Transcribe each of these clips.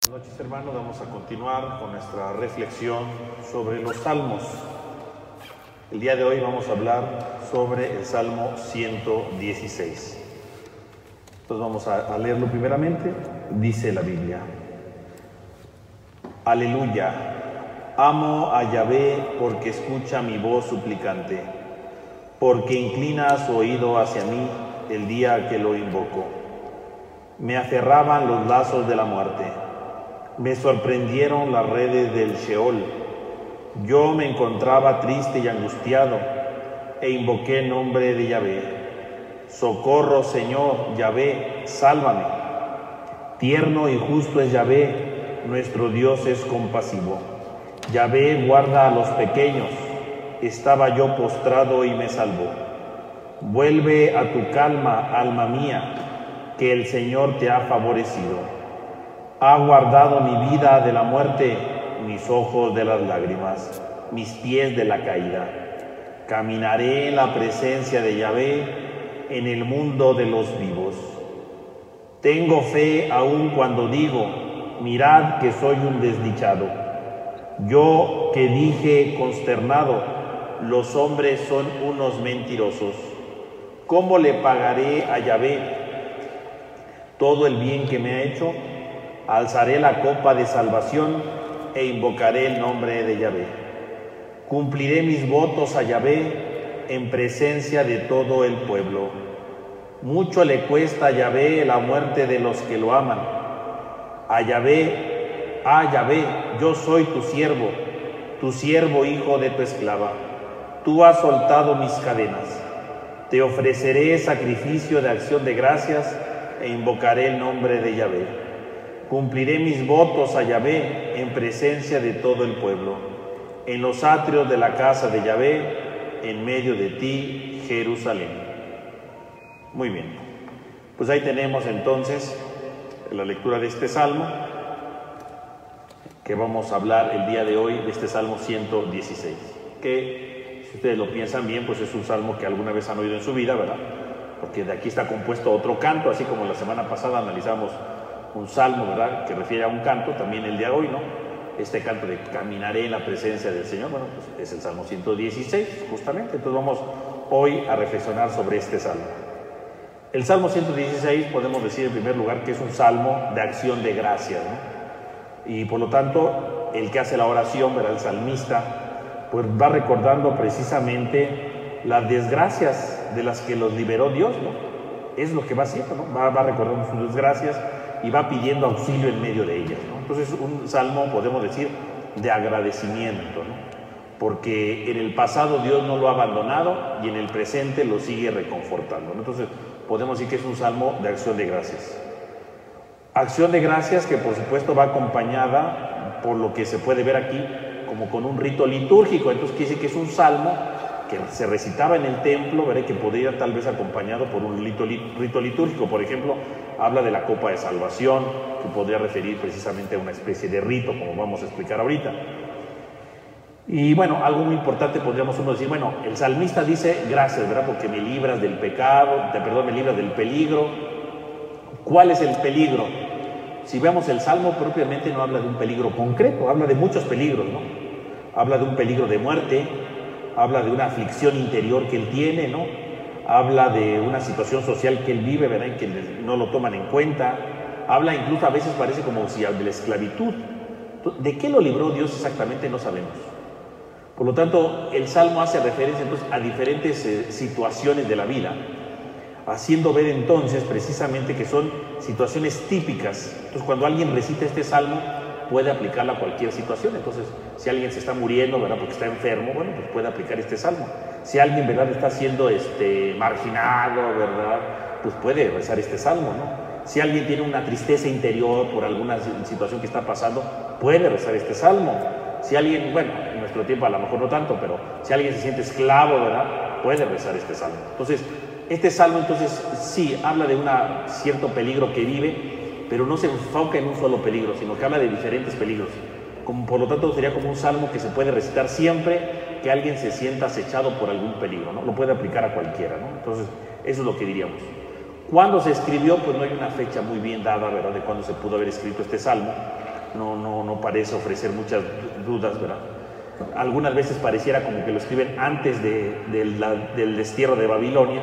Buenas noches, hermanos. Vamos a continuar con nuestra reflexión sobre los salmos. El día de hoy vamos a hablar sobre el Salmo 116. Entonces vamos a leerlo primeramente. Dice la Biblia: Aleluya, amo a Yahvé porque escucha mi voz suplicante, porque inclina su oído hacia mí el día que lo invoco. Me aferraban los lazos de la muerte, me sorprendieron las redes del Sheol. Yo me encontraba triste y angustiado, e invoqué el nombre de Yahvé. Socorro, Señor, Yahvé, sálvame. Tierno y justo es Yahvé, nuestro Dios es compasivo. Yahvé guarda a los pequeños, estaba yo postrado y me salvó. Vuelve a tu calma, alma mía, que el Señor te ha favorecido. Ha guardado mi vida de la muerte, mis ojos de las lágrimas, mis pies de la caída. Caminaré en la presencia de Yahvé, en el mundo de los vivos. Tengo fe aun cuando digo, mirad que soy un desdichado. Yo que dije consternado, los hombres son unos mentirosos. ¿Cómo le pagaré a Yahvé todo el bien que me ha hecho? Alzaré la copa de salvación e invocaré el nombre de Yahvé. Cumpliré mis votos a Yahvé en presencia de todo el pueblo. Mucho le cuesta a Yahvé la muerte de los que lo aman. A Yahvé, yo soy tu siervo hijo de tu esclava. Tú has soltado mis cadenas. Te ofreceré sacrificio de acción de gracias e invocaré el nombre de Yahvé. Cumpliré mis votos a Yahvé en presencia de todo el pueblo, en los atrios de la casa de Yahvé, en medio de ti, Jerusalén. Muy bien, pues ahí tenemos entonces la lectura de este salmo, que vamos a hablar el día de hoy, de este Salmo 116, que si ustedes lo piensan bien, pues es un salmo que alguna vez han oído en su vida, ¿verdad? Porque de aquí está compuesto otro canto, así como la semana pasada analizamos un salmo, ¿verdad?, que refiere a un canto, también el día de hoy, ¿no? Este canto de caminaré en la presencia del Señor, bueno, pues es el Salmo 116, justamente. Entonces vamos hoy a reflexionar sobre este salmo. El Salmo 116 podemos decir en primer lugar que es un salmo de acción de gracias, ¿no? Y por lo tanto, el que hace la oración, ¿verdad?, el salmista, pues va recordando precisamente las desgracias de las que los liberó Dios, ¿no? Es lo que va haciendo, ¿no? Va recordando sus desgracias y va pidiendo auxilio en medio de ellas, ¿no? Entonces, un salmo, podemos decir, de agradecimiento, ¿no? Porque en el pasado Dios no lo ha abandonado y en el presente lo sigue reconfortando, ¿no? Entonces, podemos decir que es un salmo de acción de gracias. Acción de gracias que, por supuesto, va acompañada, por lo que se puede ver aquí, como con un rito litúrgico. Entonces, quiere decir que es un salmo que se recitaba en el templo, veré que podría tal vez acompañado por un rito litúrgico. Por ejemplo, habla de la copa de salvación, que podría referir precisamente a una especie de rito, como vamos a explicar ahorita. Y bueno, algo muy importante podríamos uno decir, bueno, el salmista dice gracias, ¿verdad?, porque me libras del pecado, me libras del peligro. ¿Cuál es el peligro? Si vemos el salmo, propiamente no habla de un peligro concreto, habla de muchos peligros, ¿no? Habla de un peligro de muerte, habla de una aflicción interior que él tiene, ¿no? Habla de una situación social que él vive, ¿verdad?, y que no lo toman en cuenta. Habla incluso, a veces parece como si de la esclavitud. ¿De qué lo libró Dios exactamente? No sabemos. Por lo tanto, el Salmo hace referencia entonces a diferentes situaciones de la vida, haciendo ver entonces precisamente que son situaciones típicas. Entonces, cuando alguien recita este Salmo, puede aplicarla a cualquier situación. Entonces, si alguien se está muriendo, ¿verdad?, porque está enfermo, bueno, pues puede aplicar este salmo. Si alguien, ¿verdad?, está siendo marginado, ¿verdad?, pues puede rezar este salmo, ¿no? Si alguien tiene una tristeza interior por alguna situación que está pasando, puede rezar este salmo. Si alguien, bueno, en nuestro tiempo a lo mejor no tanto, pero si alguien se siente esclavo, ¿verdad?, puede rezar este salmo. Entonces, este salmo, entonces, sí, habla de un cierto peligro que vive, pero no se enfoca en un solo peligro, sino que habla de diferentes peligros. Por lo tanto, sería como un salmo que se puede recitar siempre que alguien se sienta acechado por algún peligro, ¿no? Lo puede aplicar a cualquiera, ¿no? Entonces, eso es lo que diríamos. ¿Cuándo se escribió? Pues no hay una fecha muy bien dada, ¿verdad?, de cuándo se pudo haber escrito este salmo. no parece ofrecer muchas dudas, ¿verdad? Algunas veces pareciera como que lo escriben antes del destierro de Babilonia,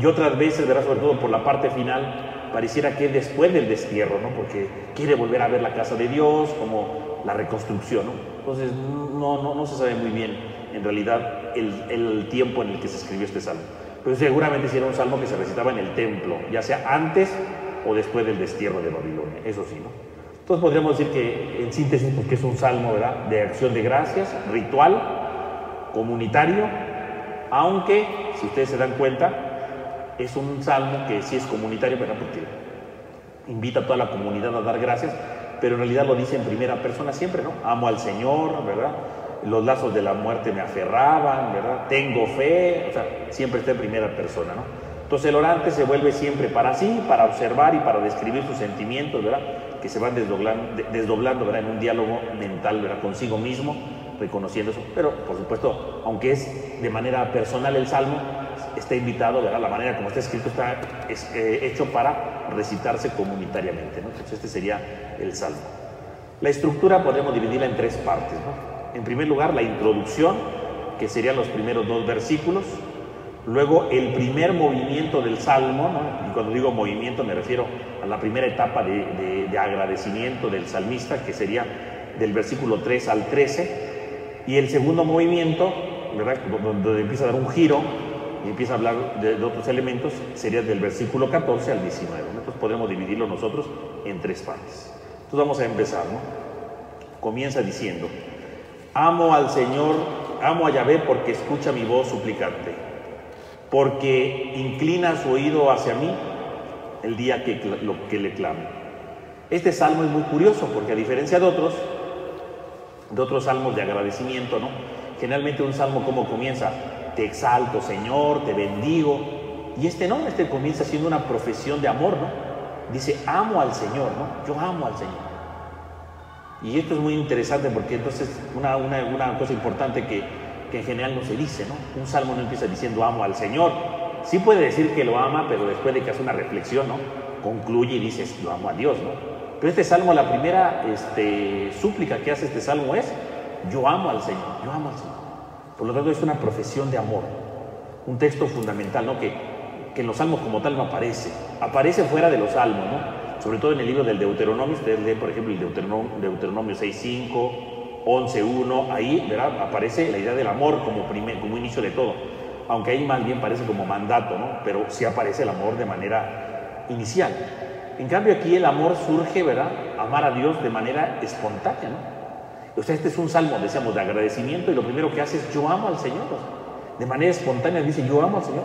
y otras veces, ¿verdad?, sobre todo por la parte final, pareciera que es después del destierro, ¿no? Porque quiere volver a ver la casa de Dios, como la reconstrucción, ¿no? Entonces no se sabe muy bien en realidad el tiempo en el que se escribió este salmo, pero seguramente sí era un salmo que se recitaba en el templo, ya sea antes o después del destierro de Babilonia, eso sí, ¿no? Entonces podríamos decir que en síntesis, pues, que es un salmo, ¿verdad?, de acción de gracias, ritual, comunitario, aunque si ustedes se dan cuenta es un salmo que sí es comunitario, ¿verdad?, porque invita a toda la comunidad a dar gracias, pero en realidad lo dice en primera persona siempre, ¿no? Amo al Señor, ¿verdad? Los lazos de la muerte me aferraban, ¿verdad? Tengo fe, o sea, siempre está en primera persona, ¿no? Entonces el orante se vuelve siempre para sí, para observar y para describir sus sentimientos, ¿verdad?, que se van desdoblando, ¿verdad?, en un diálogo mental, ¿verdad?, consigo mismo, reconociendo eso. Pero, por supuesto, aunque es de manera personal el salmo, está invitado, ¿verdad?, la manera como está escrito está hecho para recitarse comunitariamente, ¿no? Entonces este sería el salmo. La estructura podemos dividirla en tres partes, ¿no? En primer lugar, la introducción, que serían los primeros 2 versículos. Luego, el primer movimiento del salmo, ¿no? Y cuando digo movimiento me refiero a la primera etapa de agradecimiento del salmista, que sería del versículo 3 al 13. Y el segundo movimiento, ¿verdad?, donde empieza a dar un giro y empieza a hablar de otros elementos, sería del versículo 14 al 19. ¿no? Entonces podremos dividirlo nosotros en 3 partes. Entonces vamos a empezar, ¿no? Comienza diciendo: amo al Señor, amo a Yahvé porque escucha mi voz suplicante, porque inclina su oído hacia mí el día que le clamo. Este salmo es muy curioso porque, a diferencia de otros salmos de agradecimiento, ¿no?, generalmente un salmo, ¿cómo comienza? Te exalto, Señor, te bendigo. Y este no, este comienza siendo una profesión de amor, ¿no? Dice, amo al Señor, ¿no? Yo amo al Señor. Y esto es muy interesante porque entonces una cosa importante que en general no se dice, ¿no? Un salmo no empieza diciendo amo al Señor. Sí puede decir que lo ama, pero después de que hace una reflexión, ¿no?, concluye y dice, lo amo a Dios, ¿no? Pero este salmo, la primera súplica que hace este salmo es, yo amo al Señor, yo amo al Señor. Por lo tanto, es una profesión de amor. Un texto fundamental, ¿no?, que en los salmos como tal no aparece. Aparece fuera de los salmos, ¿no? Sobre todo en el libro del Deuteronomio. Ustedes leen, por ejemplo, el Deuteronomio 6.5, 11.1. Ahí, ¿verdad?, aparece la idea del amor como inicio de todo. Aunque ahí más bien parece como mandato, ¿no? Pero sí aparece el amor de manera inicial. En cambio, aquí el amor surge, ¿verdad?, amar a Dios de manera espontánea, ¿no? O sea, este es un salmo, decíamos, de agradecimiento, y lo primero que hace es yo amo al Señor. O sea, de manera espontánea dice yo amo al Señor.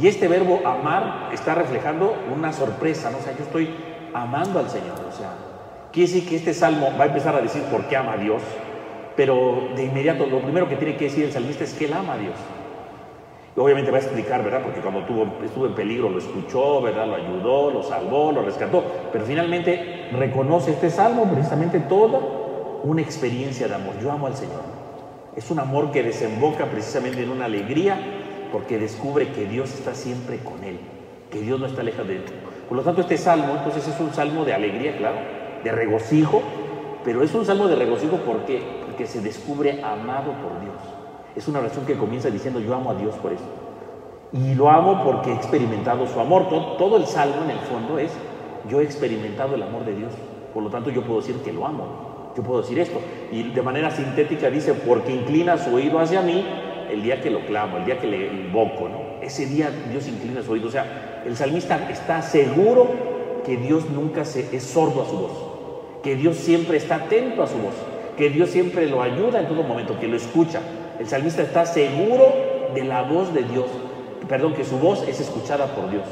Y este verbo amar está reflejando una sorpresa, ¿no? O sea, yo estoy amando al Señor. O sea, quiere decir que este salmo va a empezar a decir por qué ama a Dios, pero de inmediato lo primero que tiene que decir el salmista es que él ama a Dios. Y obviamente va a explicar, ¿verdad?, porque cuando estuvo en peligro lo escuchó, ¿verdad?, lo ayudó, lo salvó, lo rescató, pero finalmente reconoce este salmo precisamente toda una experiencia de amor. Yo amo al Señor. Es un amor que desemboca precisamente en una alegría, porque descubre que Dios está siempre con él, que Dios no está lejos de él. Por lo tanto, este salmo, entonces, es un salmo de alegría, claro, de regocijo, pero es un salmo de regocijo porque se descubre amado por Dios. Es una oración que comienza diciendo yo amo a Dios por eso. Y lo amo porque he experimentado su amor. Todo el salmo en el fondo es yo he experimentado el amor de Dios. Por lo tanto, yo puedo decir que lo amo. Yo puedo decir esto. Y de manera sintética dice, porque inclina su oído hacia mí el día que lo clamo, el día que le invoco, ¿no? Ese día Dios inclina su oído. O sea, el salmista está seguro que Dios nunca es sordo a su voz, que Dios siempre está atento a su voz, que Dios siempre lo ayuda en todo momento, que lo escucha. El salmista está seguro de la voz de Dios, que su voz es escuchada por Dios.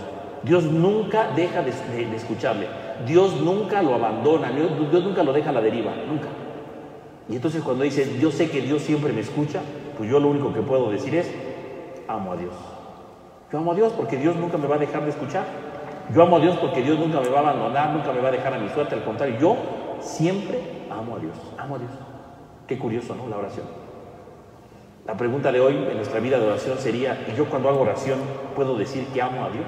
Dios nunca deja de escucharle. Dios nunca lo abandona, Dios nunca lo deja a la deriva, nunca. Y entonces cuando dice, yo sé que Dios siempre me escucha, pues yo lo único que puedo decir es, amo a Dios. Yo amo a Dios porque Dios nunca me va a dejar de escuchar. Yo amo a Dios porque Dios nunca me va a abandonar, nunca me va a dejar a mi suerte. Al contrario, yo siempre amo a Dios. Amo a Dios. Qué curioso, ¿no?, la oración. La pregunta de hoy en nuestra vida de oración sería, ¿y yo cuando hago oración puedo decir que amo a Dios?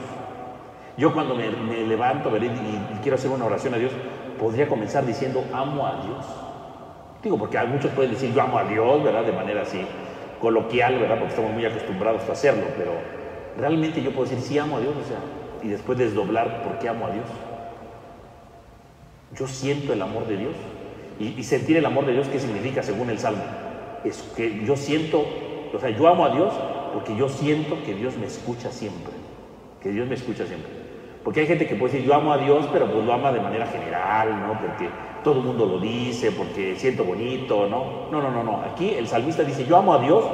Yo cuando me levanto y quiero hacer una oración a Dios, podría comenzar diciendo, amo a Dios. Digo, porque muchos pueden decir, yo amo a Dios, ¿verdad? De manera así coloquial, ¿verdad? Porque estamos muy acostumbrados a hacerlo, pero realmente yo puedo decir, sí amo a Dios, o sea, y después desdoblar, ¿por qué amo a Dios? Yo siento el amor de Dios. Y sentir el amor de Dios, ¿qué significa según el Salmo? Es que yo siento, o sea, yo amo a Dios porque yo siento que Dios me escucha siempre. Que Dios me escucha siempre. Porque hay gente que puede decir, yo amo a Dios, pero pues lo ama de manera general, ¿no? Porque todo el mundo lo dice, porque siento bonito, ¿no? No. Aquí el salmista dice, yo amo a Dios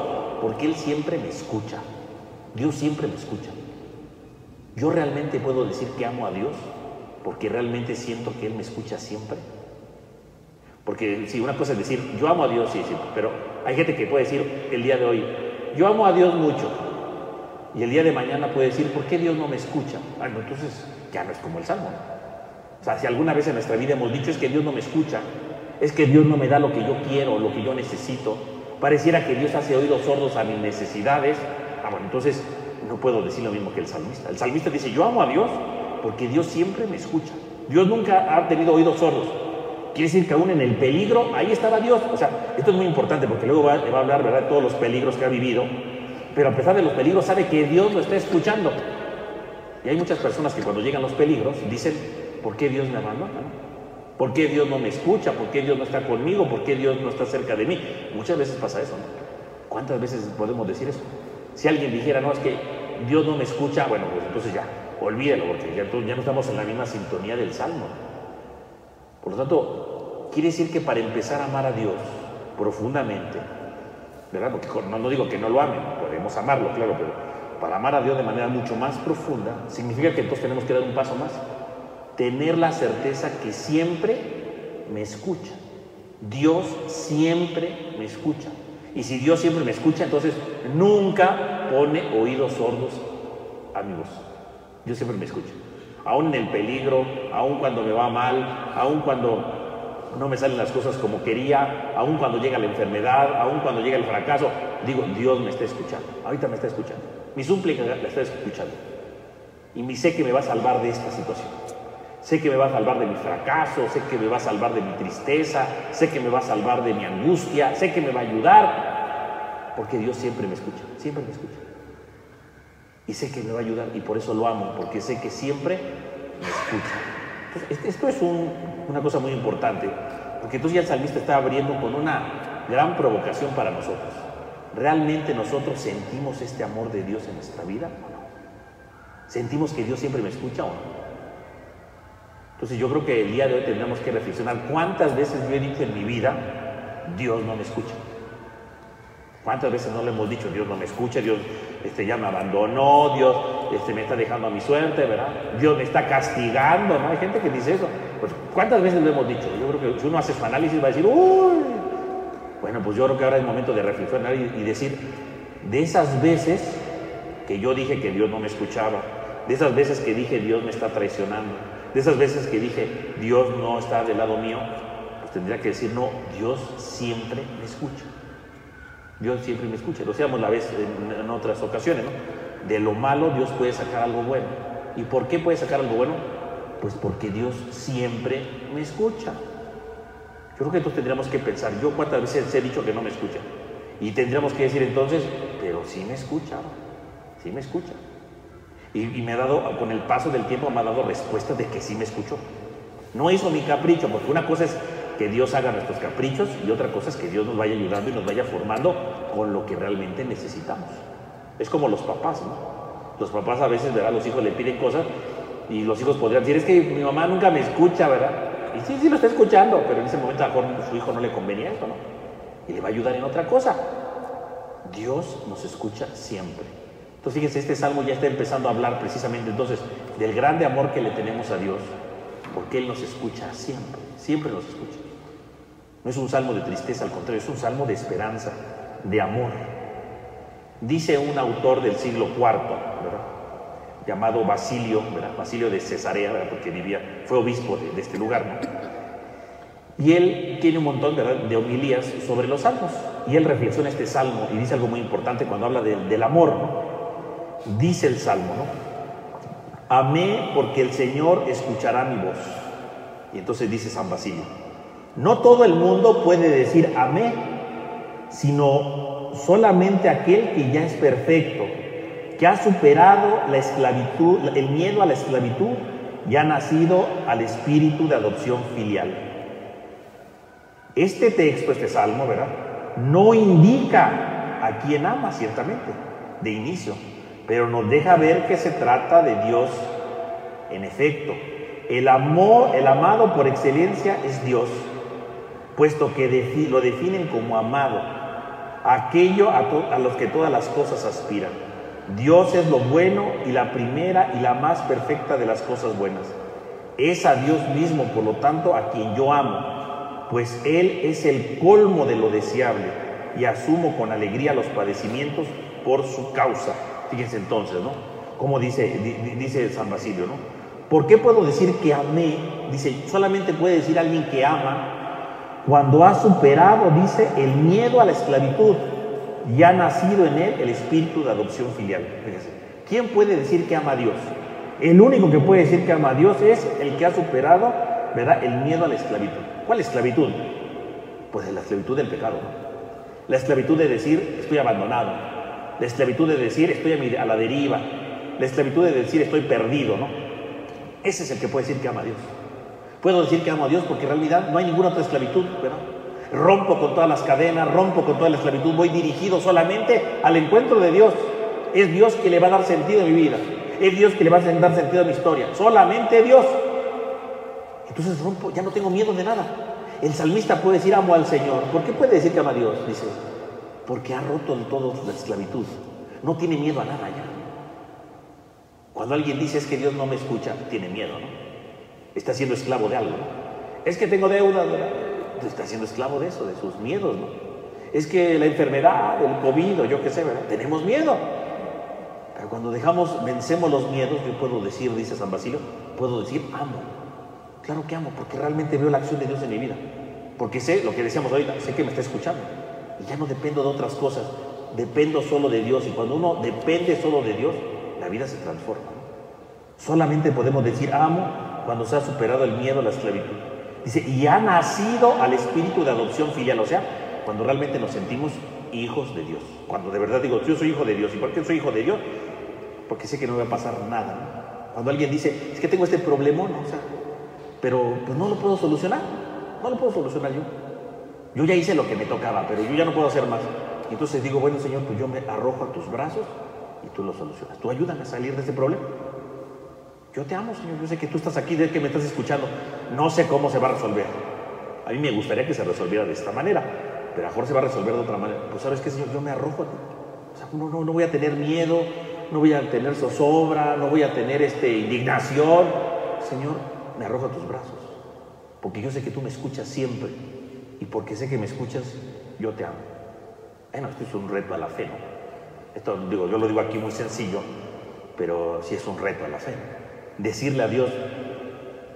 porque Él siempre me escucha. Dios siempre me escucha. Yo realmente puedo decir que amo a Dios porque realmente siento que Él me escucha siempre. Porque sí, una cosa es decir, yo amo a Dios, sí, pero hay gente que puede decir el día de hoy, yo amo a Dios mucho. Y el día de mañana puede decir, ¿por qué Dios no me escucha? Ah, no, entonces ya no es como el Salmo, ¿no? O sea, si alguna vez en nuestra vida hemos dicho, es que Dios no me escucha, es que Dios no me da lo que yo quiero, lo que yo necesito, pareciera que Dios hace oídos sordos a mis necesidades, bueno, entonces no puedo decir lo mismo que el salmista. El salmista dice, yo amo a Dios porque Dios siempre me escucha. Dios nunca ha tenido oídos sordos. Quiere decir que aún en el peligro, ahí estaba Dios. O sea, esto es muy importante porque luego va a hablar, ¿verdad?, de todos los peligros que ha vivido, pero a pesar de los peligros sabe que Dios lo está escuchando. Y hay muchas personas que cuando llegan los peligros dicen, ¿por qué Dios me abandona? ¿Por qué Dios no me escucha? ¿Por qué Dios no está conmigo? ¿Por qué Dios no está cerca de mí? Muchas veces pasa eso, ¿no? ¿Cuántas veces podemos decir eso? Si alguien dijera, no, es que Dios no me escucha, bueno, pues entonces ya, olvídalo, porque ya no estamos en la misma sintonía del Salmo. Por lo tanto, quiere decir que para empezar a amar a Dios profundamente, ¿verdad? Porque no digo que no lo amen, podemos amarlo, claro, pero para amar a Dios de manera mucho más profunda, significa que entonces tenemos que dar un paso más. Tener la certeza que siempre me escucha. Dios siempre me escucha. Y si Dios siempre me escucha, entonces nunca pone oídos sordos a mi voz. Dios siempre me escucha. Aún en el peligro, aún cuando me va mal, aún cuando no me salen las cosas como quería, aún cuando llega la enfermedad, aún cuando llega el fracaso, digo, Dios me está escuchando. Ahorita me está escuchando. Mi súplica la está escuchando. Y sé que me va a salvar de esta situación. Sé que me va a salvar de mi fracaso, sé que me va a salvar de mi tristeza, sé que me va a salvar de mi angustia, sé que me va a ayudar, porque Dios siempre me escucha, siempre me escucha. Y sé que me va a ayudar y por eso lo amo, porque sé que siempre me escucha. Entonces, esto es una cosa muy importante, porque entonces ya el salmista está abriendo con una gran provocación para nosotros. ¿Realmente nosotros sentimos este amor de Dios en nuestra vida o no? ¿Sentimos que Dios siempre me escucha o no? Entonces yo creo que el día de hoy tendremos que reflexionar cuántas veces yo he dicho en mi vida, Dios no me escucha. ¿Cuántas veces no le hemos dicho, Dios no me escucha, Dios ya me abandonó, Dios me está dejando a mi suerte, ¿verdad? Dios me está castigando, ¿no? Hay gente que dice eso. Pues, ¿cuántas veces lo hemos dicho? Yo creo que si uno hace su análisis va a decir, uy, bueno, pues yo creo que ahora es momento de reflexionar y decir, de esas veces que yo dije que Dios no me escuchaba, de esas veces que dije Dios me está traicionando, de esas veces que dije Dios no está del lado mío, pues tendría que decir, no, Dios siempre me escucha. Dios siempre me escucha. Lo decíamos la vez en otras ocasiones, ¿no? De lo malo Dios puede sacar algo bueno. ¿Y por qué puede sacar algo bueno? Pues porque Dios siempre me escucha. Yo creo que entonces tendríamos que pensar, yo cuántas veces he dicho que no me escucha. Y tendríamos que decir entonces, pero sí me escucha, sí me escucha. Y me ha dado, con el paso del tiempo me ha dado respuestas de que sí me escuchó. No hizo mi capricho, porque una cosa es que Dios haga nuestros caprichos y otra cosa es que Dios nos vaya ayudando y nos vaya formando con lo que realmente necesitamos. Es como los papás, ¿no? Los papás a veces, ¿verdad? Los hijos le piden cosas y los hijos podrían decir, es que mi mamá nunca me escucha, ¿verdad? Y sí lo está escuchando, pero en ese momento a lo mejor a su hijo no le convenía eso, ¿no? Y le va a ayudar en otra cosa. Dios nos escucha siempre. Entonces fíjense, este salmo ya está empezando a hablar precisamente entonces del grande amor que le tenemos a Dios, porque Él nos escucha siempre, siempre nos escucha. No es un salmo de tristeza, al contrario, es un salmo de esperanza, de amor. Dice un autor del siglo IV, ¿verdad?, llamado Basilio, ¿verdad?, Basilio de Cesarea, ¿verdad?, porque fue obispo de este lugar, ¿no? Y él tiene un montón, ¿verdad?, de homilías sobre los salmos. Y él reflexiona este salmo y dice algo muy importante cuando habla del amor, ¿no? Dice el salmo, ¿no? Amé porque el Señor escuchará mi voz. Y entonces dice San Basilio, no todo el mundo puede decir amén, sino solamente aquel que ya es perfecto, que ha superado la esclavitud, el miedo a la esclavitud y ha nacido al espíritu de adopción filial. Este texto, este salmo, ¿verdad?, no indica a quien ama, ciertamente, de inicio, pero nos deja ver que se trata de Dios. En efecto, el amado por excelencia es Dios, puesto que lo definen como amado, aquello a los que todas las cosas aspiran. Dios es lo bueno y la primera y la más perfecta de las cosas buenas. Es a Dios mismo, por lo tanto, a quien yo amo, pues Él es el colmo de lo deseable y asumo con alegría los padecimientos por su causa. Fíjense entonces, ¿no? Como dice San Basilio, ¿no? ¿Por qué puedo decir que amé? Dice, solamente puede decir alguien que ama cuando ha superado, dice, el miedo a la esclavitud y ha nacido en él el espíritu de adopción filial. Fíjense, ¿quién puede decir que ama a Dios? El único que puede decir que ama a Dios es el que ha superado, ¿verdad?, el miedo a la esclavitud. ¿Cuál esclavitud? Pues la esclavitud del pecado, ¿no? La esclavitud de decir estoy abandonado, la esclavitud de decir estoy a la deriva, la esclavitud de decir estoy perdido, ¿no? Ese es el que puede decir que ama a Dios. Puedo decir que amo a Dios porque en realidad no hay ninguna otra esclavitud, ¿verdad? Rompo con todas las cadenas, rompo con toda la esclavitud, voy dirigido solamente al encuentro de Dios. Es Dios que le va a dar sentido a mi vida, es Dios que le va a dar sentido a mi historia, solamente Dios. Entonces rompo, ya no tengo miedo de nada. El salmista puede decir amo al Señor. ¿Por qué puede decir que ama a Dios? Dice, porque ha roto de todo la esclavitud, no tiene miedo a nada ya. Cuando alguien dice es que Dios no me escucha, tiene miedo, ¿no? Está siendo esclavo de algo, ¿no? Es que tengo deudas, ¿verdad? Está siendo esclavo de eso, de sus miedos, ¿no? Es que la enfermedad, el COVID, o yo qué sé, ¿verdad? Tenemos miedo. Pero cuando vencemos los miedos, yo puedo decir, dice San Basilio, puedo decir amo. Claro que amo, porque realmente veo la acción de Dios en mi vida. Porque sé, lo que decíamos ahorita, sé que me está escuchando. Y ya no dependo de otras cosas, dependo solo de Dios. Y cuando uno depende solo de Dios, la vida se transforma, ¿no? Solamente podemos decir amo cuando se ha superado el miedo a la esclavitud. Dice, y ha nacido al espíritu de adopción filial, o sea, cuando realmente nos sentimos hijos de Dios. Cuando de verdad digo, yo soy hijo de Dios. ¿Y por qué soy hijo de Dios? Porque sé que no me va a pasar nada, ¿no? Cuando alguien dice, es que tengo este problemón, ¿no? O sea, pero pues no lo puedo solucionar. No lo puedo solucionar yo. Yo ya hice lo que me tocaba, pero yo ya no puedo hacer más. Entonces digo, bueno, Señor, pues yo me arrojo a tus brazos y tú lo solucionas. Tú ayúdame a salir de este problema. Yo te amo, Señor. Yo sé que tú estás aquí, de que me estás escuchando. No sé cómo se va a resolver. A mí me gustaría que se resolviera de esta manera, pero a lo mejor se va a resolver de otra manera. Pues ¿sabes qué, Señor? Yo me arrojo a ti. O sea, no voy a tener miedo, no voy a tener zozobra, no voy a tener indignación. Señor, me arrojo a tus brazos, porque yo sé que tú me escuchas siempre, y porque sé que me escuchas, yo te amo. Bueno, esto es un reto a la fe, ¿no? Esto, digo, yo lo digo aquí muy sencillo, pero sí es un reto a la fe. Decirle a Dios,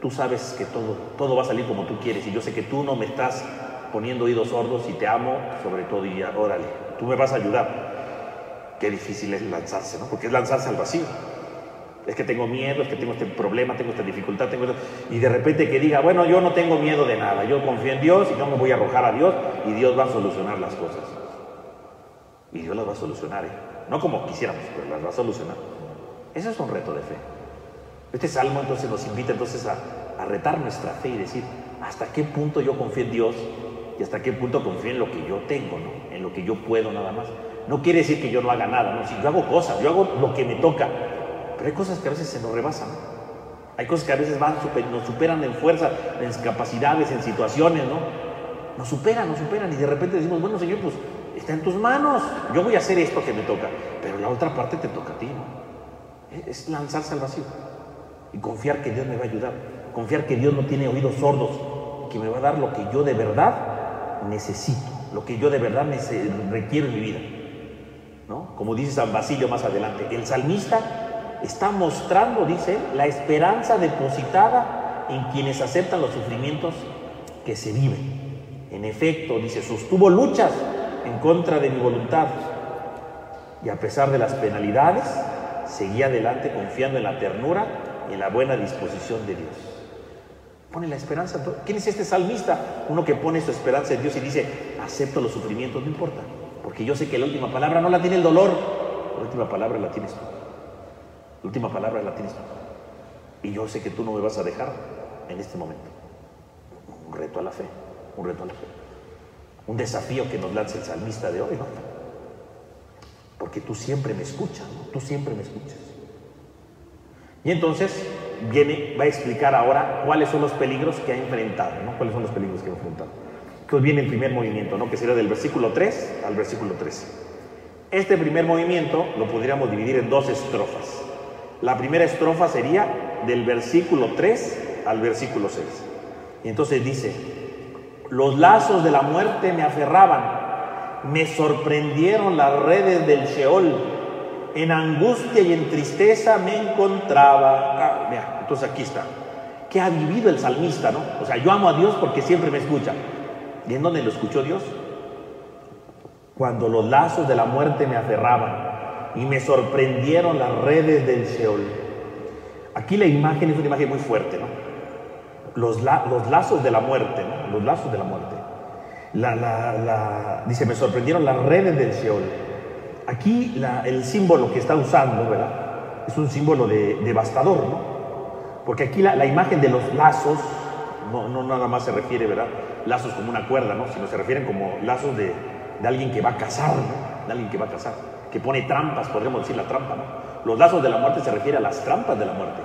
tú sabes que todo va a salir como tú quieres, y yo sé que tú no me estás poniendo oídos sordos, y te amo sobre todo, y ya, órale, tú me vas a ayudar. Qué difícil es lanzarse, ¿no? Porque es lanzarse al vacío. Es que tengo miedo, es que tengo este problema, tengo esta dificultad, y de repente que diga, bueno, yo no tengo miedo de nada, yo confío en Dios y no me voy a arrojar a Dios, y Dios va a solucionar las cosas. Y Dios las va a solucionar, ¿eh? No como quisiéramos, pero las va a solucionar. Ese es un reto de fe. Este salmo entonces nos invita entonces a retar nuestra fe y decir, ¿hasta qué punto yo confío en Dios? Y hasta qué punto confío en lo que yo tengo, ¿no? En lo que yo puedo nada más. No quiere decir que yo no haga nada, ¿no? Si yo hago cosas, yo hago lo que me toca, pero hay cosas que a veces se nos rebasan. Hay cosas que a veces nos superan en fuerza, en capacidades, en situaciones, ¿no? Nos superan, y de repente decimos, bueno, Señor, pues está en tus manos, yo voy a hacer esto que me toca, pero la otra parte te toca a ti, ¿no? Es lanzarse al vacío y confiar que Dios me va a ayudar, confiar que Dios no tiene oídos sordos, que me va a dar lo que yo de verdad necesito, lo que yo de verdad requiero en mi vida, ¿no? Como dice San Basilio más adelante, el salmista está mostrando, dice él, la esperanza depositada en quienes aceptan los sufrimientos que se viven. En efecto, dice, sostuvo luchas en contra de mi voluntad, y a pesar de las penalidades, seguía adelante confiando en la ternura y en la buena disposición de Dios. Pone la esperanza. ¿Quién es este salmista? Uno que pone su esperanza en Dios y dice, acepto los sufrimientos, no importa, porque yo sé que la última palabra no la tiene el dolor, la última palabra la tienes tú. La última palabra la tienes tú. Y yo sé que tú no me vas a dejar en este momento. Un reto a la fe, un reto a la fe. Un desafío que nos lanza el salmista de hoy, ¿no? Porque tú siempre me escuchas, ¿no? Tú siempre me escuchas. Y entonces va a explicar ahora cuáles son los peligros que ha enfrentado, ¿no? Cuáles son los peligros que ha enfrentado. Entonces viene el primer movimiento, ¿no? Que sería del versículo 3 al versículo 13. Este primer movimiento lo podríamos dividir en dos estrofas. La primera estrofa sería del versículo 3 al versículo 6. Y entonces dice, los lazos de la muerte me aferraban, me sorprendieron las redes del Sheol, en angustia y en tristeza me encontraba. Mira, entonces aquí está. ¿Qué ha vivido el salmista, no? O sea, yo amo a Dios porque siempre me escucha. ¿Y en dónde lo escuchó Dios? Cuando los lazos de la muerte me aferraban y me sorprendieron las redes del Sheol. Aquí la imagen es una imagen muy fuerte, ¿no? Los lazos de la muerte, ¿no? Los lazos de la muerte. Dice, me sorprendieron las redes del Sheol. Aquí el símbolo que está usando, ¿verdad? Es un símbolo devastador, ¿no? Porque aquí la imagen de los lazos, no nada más se refiere, ¿verdad? Lazos como una cuerda, ¿no? Sino se refieren como lazos de alguien que va a cazar, ¿no? De alguien que va a cazar, que pone trampas, podríamos decir la trampa, ¿no? Los lazos de la muerte se refiere a las trampas de la muerte.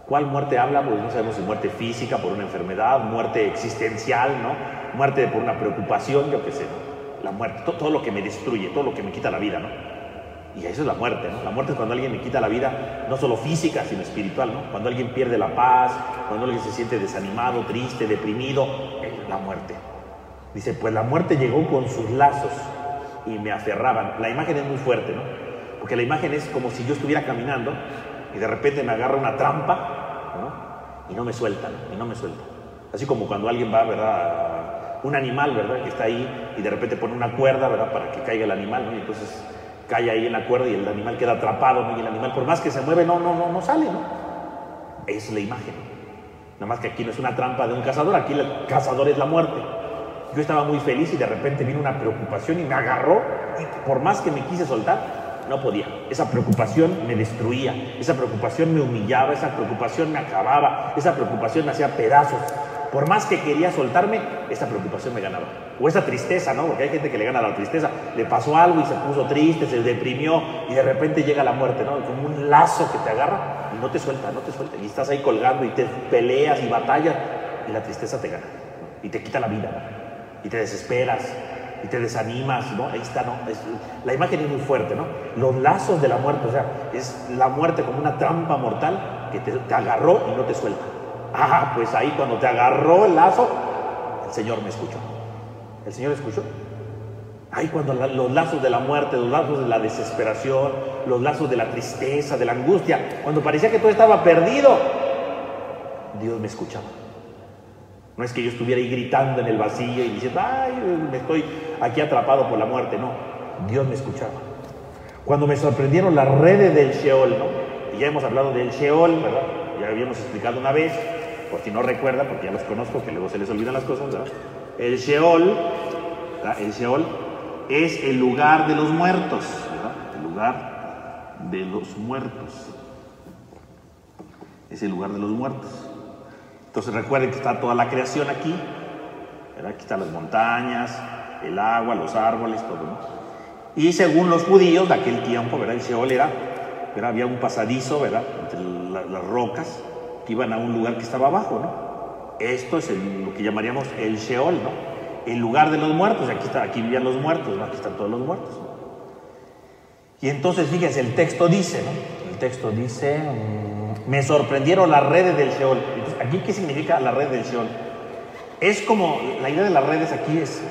¿Cuál muerte habla? Pues no sabemos si muerte física por una enfermedad, muerte existencial, ¿no? Muerte por una preocupación, yo qué sé, ¿no? La muerte, todo lo que me destruye, todo lo que me quita la vida, ¿no? Y eso es la muerte, ¿no? La muerte es cuando alguien me quita la vida, no solo física, sino espiritual, ¿no? Cuando alguien pierde la paz, cuando alguien se siente desanimado, triste, deprimido, es la muerte. Dice, pues la muerte llegó con sus lazos y me aferraban. La imagen es muy fuerte, ¿no? Porque la imagen es como si yo estuviera caminando y de repente me agarra una trampa, ¿no? Y no me sueltan, y no me sueltan. Así como cuando alguien va, ¿verdad? Un animal, ¿verdad? Que está ahí y de repente pone una cuerda, ¿verdad? Para que caiga el animal, ¿no? Y entonces cae ahí en la cuerda y el animal queda atrapado, ¿no? Y el animal, por más que se mueve, no sale, ¿no? Esa es la imagen. Nada más que aquí no es una trampa de un cazador, aquí el cazador es la muerte. Yo estaba muy feliz y de repente vino una preocupación y me agarró y por más que me quise soltar, no podía. Esa preocupación me destruía, esa preocupación me humillaba, esa preocupación me acababa, esa preocupación me hacía pedazos. Por más que quería soltarme, esa preocupación me ganaba. O esa tristeza, ¿no? Porque hay gente que le gana la tristeza. Le pasó algo y se puso triste, se deprimió y de repente llega la muerte, ¿no? Como un lazo que te agarra y no te suelta, no te suelta. Y estás ahí colgando y te peleas y batallas y la tristeza te gana. Y te quita la vida, ¿no? Y te desesperas y te desanimas, ¿no? Ahí está, ¿no? La imagen es muy fuerte, ¿no? Los lazos de la muerte, o sea, es la muerte como una trampa mortal que te agarró y no te suelta. Ah, pues ahí cuando te agarró el lazo, el Señor me escuchó. ¿El Señor escuchó? Ahí cuando los lazos de la muerte, los lazos de la desesperación, los lazos de la tristeza, de la angustia, cuando parecía que todo estaba perdido, Dios me escuchaba. No es que yo estuviera ahí gritando en el vacío y diciendo, ay, me estoy aquí atrapado por la muerte. No, Dios me escuchaba. Cuando me sorprendieron las redes del Sheol, ¿no? Y ya hemos hablado del Sheol, ¿verdad? Ya habíamos explicado una vez, por si no recuerda, porque ya los conozco, que luego se les olvidan las cosas, ¿verdad? El Sheol, ¿verdad? El Sheol es el lugar de los muertos, ¿verdad? El lugar de los muertos. Es el lugar de los muertos. Entonces recuerden que está toda la creación aquí, ¿verdad? Aquí están las montañas, el agua, los árboles, todo, ¿no? Y según los judíos de aquel tiempo, ¿verdad? El Sheol era, ¿verdad? Había un pasadizo, ¿verdad? Entre las rocas que iban a un lugar que estaba abajo, ¿no? Esto es lo que llamaríamos el Sheol, ¿no? El lugar de los muertos. Aquí vivían los muertos, ¿no? Aquí están todos los muertos, ¿no? Y entonces, fíjense, el texto dice, ¿no? El texto dice, me sorprendieron las redes del Sheol. Entonces, ¿aquí qué significa la red del Sheol? Es como, la idea de las redes aquí es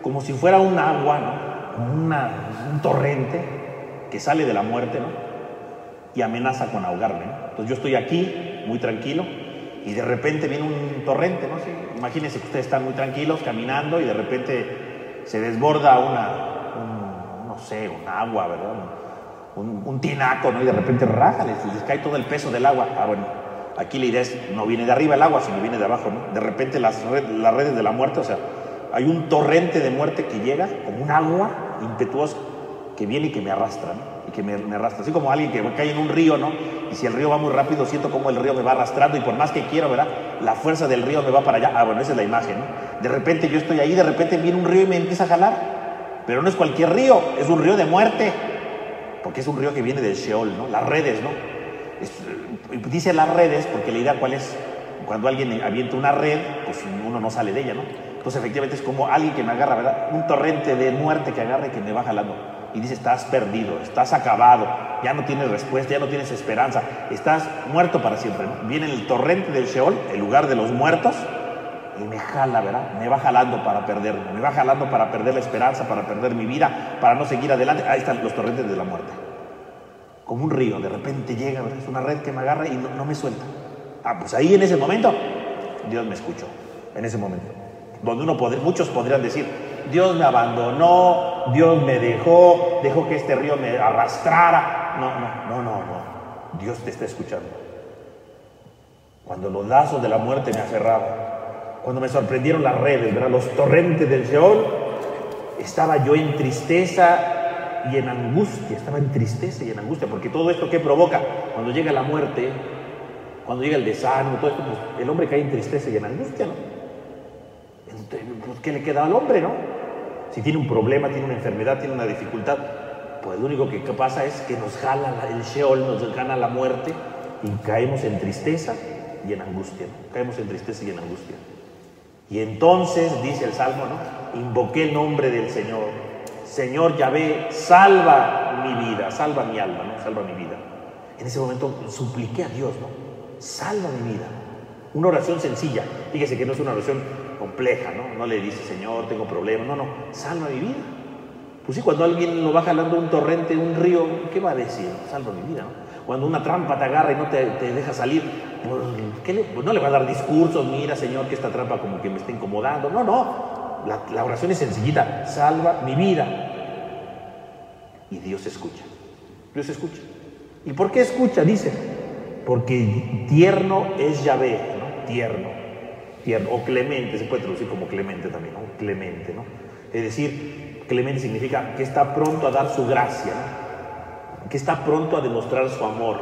como si fuera un agua, ¿no? Como un torrente que sale de la muerte, ¿no? Y amenaza con ahogarme, ¿no? Entonces yo estoy aquí, muy tranquilo, y de repente viene un torrente, ¿no? Sí, imagínense que ustedes están muy tranquilos, caminando, y de repente se desborda no sé, un agua, ¿verdad? Un tinaco, ¿no? Y de repente raja, les cae todo el peso del agua. Ah, bueno, Aquí la idea es, no viene de arriba el agua, sino viene de abajo, ¿no? De repente las redes de la muerte, o sea, hay un torrente de muerte que llega, como un agua impetuosa, que viene y que me arrastra, ¿no? Y que me arrastra, así como alguien que cae en un río, ¿no? Y si el río va muy rápido, siento como el río me va arrastrando y por más que quiero, ¿verdad? La fuerza del río me va para allá. Ah, bueno, esa es la imagen, ¿no? De repente yo estoy ahí, de repente viene un río y me empieza a jalar. Pero no es cualquier río, es un río de muerte, porque es un río que viene del Sheol, ¿no? Las redes, ¿no? Dice las redes porque la idea cuál es, cuando alguien avienta una red, pues uno no sale de ella, ¿no? Entonces efectivamente es como alguien que me agarra, ¿verdad? Un torrente de muerte que agarra y que me va jalando. Y dice, estás perdido, estás acabado, ya no tienes respuesta, ya no tienes esperanza, estás muerto para siempre, ¿no? Viene el torrente del Sheol, el lugar de los muertos, y me jala, ¿verdad? Me va jalando para perderme, me va jalando para perder la esperanza, para perder mi vida, para no seguir adelante. Ahí están los torrentes de la muerte. Como un río, de repente llega, ¿verdad? Es una red que me agarra y no me suelta. Ah, pues ahí en ese momento, Dios me escuchó, en ese momento. Donde muchos podrían decir, Dios me abandonó, Dios me dejó que este río me arrastrara. No. Dios te está escuchando. Cuando los lazos de la muerte me aferraban, cuando me sorprendieron las redes, ¿verdad? Los torrentes del Sheol, estaba yo en tristeza y en angustia, porque todo esto que provoca, cuando llega la muerte, cuando llega el desánimo, todo esto, pues el hombre cae en tristeza y en angustia, ¿no? Pues, ¿qué le queda al hombre, no? Si tiene un problema, tiene una enfermedad, tiene una dificultad, pues lo único que pasa es que nos jala el Sheol, nos gana la muerte y caemos en tristeza y en angustia, ¿no? Caemos en tristeza y en angustia. Y entonces, dice el Salmo, ¿no? Invoqué el nombre del Señor. Señor Yahvé, salva mi vida, salva mi alma, ¿no? Salva mi vida. En ese momento supliqué a Dios, ¿no? Salva mi vida. Una oración sencilla. Fíjese que no es una oración compleja, ¿no? No le dice, Señor, tengo problemas. No, salva mi vida. Pues sí, cuando alguien lo va jalando un torrente, un río, ¿qué va a decir? Salva mi vida, ¿no? Cuando una trampa te agarra y no te deja salir, pues no le va a dar discursos, mira, Señor, que esta trampa como que me está incomodando. No. La oración es sencillita, salva mi vida. Y Dios escucha. Dios escucha. ¿Y por qué escucha? Dice, porque tierno es Yahvé, ¿no? Tierno, o clemente, se puede traducir como clemente también, ¿no? Clemente, ¿no? Es decir, clemente significa que está pronto a dar su gracia, ¿no? Que está pronto a demostrar su amor,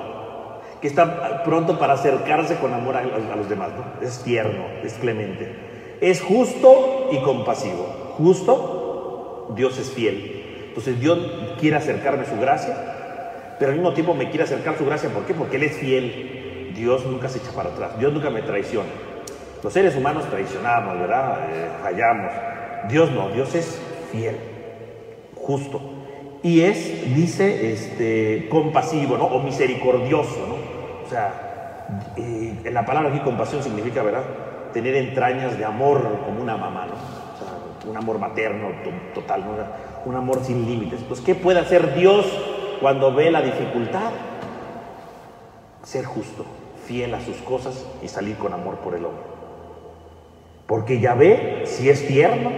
que está pronto para acercarse con amor a los demás, ¿no? Es tierno, es clemente. Es justo y compasivo. Justo, Dios es fiel. Entonces Dios quiere acercarme su gracia, pero al mismo tiempo me quiere acercar su gracia. ¿Por qué? Porque Él es fiel. Dios nunca se echa para atrás. Dios nunca me traiciona. Los seres humanos traicionamos, ¿verdad? Fallamos. Dios no. Dios es fiel, justo. Y es, dice, compasivo, ¿no? O misericordioso, ¿no? O sea, la palabra aquí compasión significa, ¿verdad? Tener entrañas de amor como una mamá, ¿no? O sea, un amor materno total, ¿no? Un amor sin límites. Pues, ¿qué puede hacer Dios cuando ve la dificultad? Ser justo, fiel a sus cosas y salir con amor por el hombre. Porque Yahvé, si es tierno,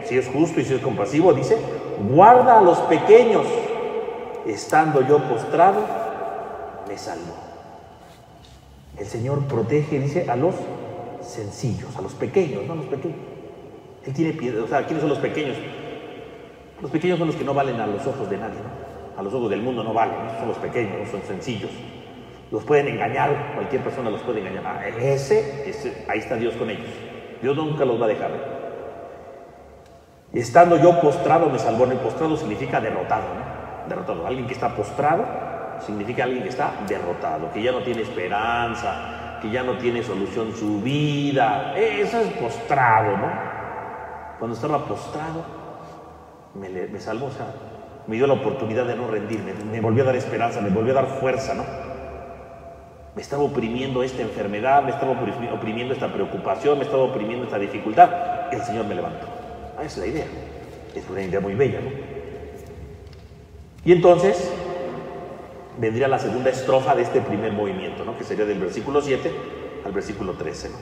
si es justo y si es compasivo, dice, guarda a los pequeños, estando yo postrado, me salvó. El Señor protege, dice, a los sencillos, a los pequeños, no a los pequeños. Él tiene piedad. O sea, ¿quiénes son los pequeños? Los pequeños son los que no valen a los ojos de nadie, ¿no? A los ojos del mundo no valen, ¿no? Son los pequeños, ¿no? Son sencillos. Los pueden engañar, cualquier persona los puede engañar. Ah, ahí está Dios con ellos. Dios nunca los va a dejar, ¿eh? Estando yo postrado me salvó. El postrado significa derrotado, ¿no? Derrotado. Alguien que está postrado significa alguien que está derrotado, que ya no tiene esperanza, que ya no tiene solución su vida. Eso es postrado, ¿no? Cuando estaba postrado, me salvó, o sea, me dio la oportunidad de no rendirme, me volvió a dar esperanza, me volvió a dar fuerza, ¿no? Me estaba oprimiendo esta enfermedad, me estaba oprimiendo esta preocupación, me estaba oprimiendo esta dificultad. El Señor me levantó. Esa es la idea. Es una idea muy bella, ¿no? Y entonces vendría la segunda estrofa de este primer movimiento, ¿no? Que sería del versículo 7 al versículo 13, ¿no?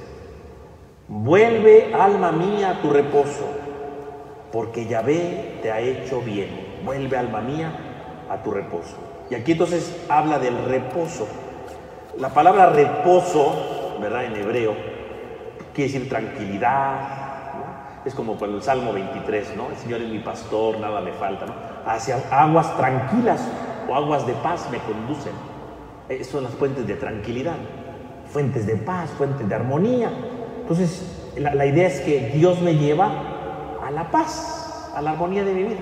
Vuelve, alma mía, a tu reposo, porque Yahvé te ha hecho bien. Vuelve, alma mía, a tu reposo. Y aquí entonces habla del reposo. La palabra reposo, ¿verdad? En hebreo, quiere decir tranquilidad, ¿no? Es como cuando el Salmo 23, ¿no? El Señor es mi pastor, nada me falta, ¿no? Hacia aguas tranquilas o aguas de paz me conducen. Son las fuentes de tranquilidad, fuentes de paz, fuentes de armonía. Entonces, la idea es que Dios me lleva a la paz, a la armonía de mi vida.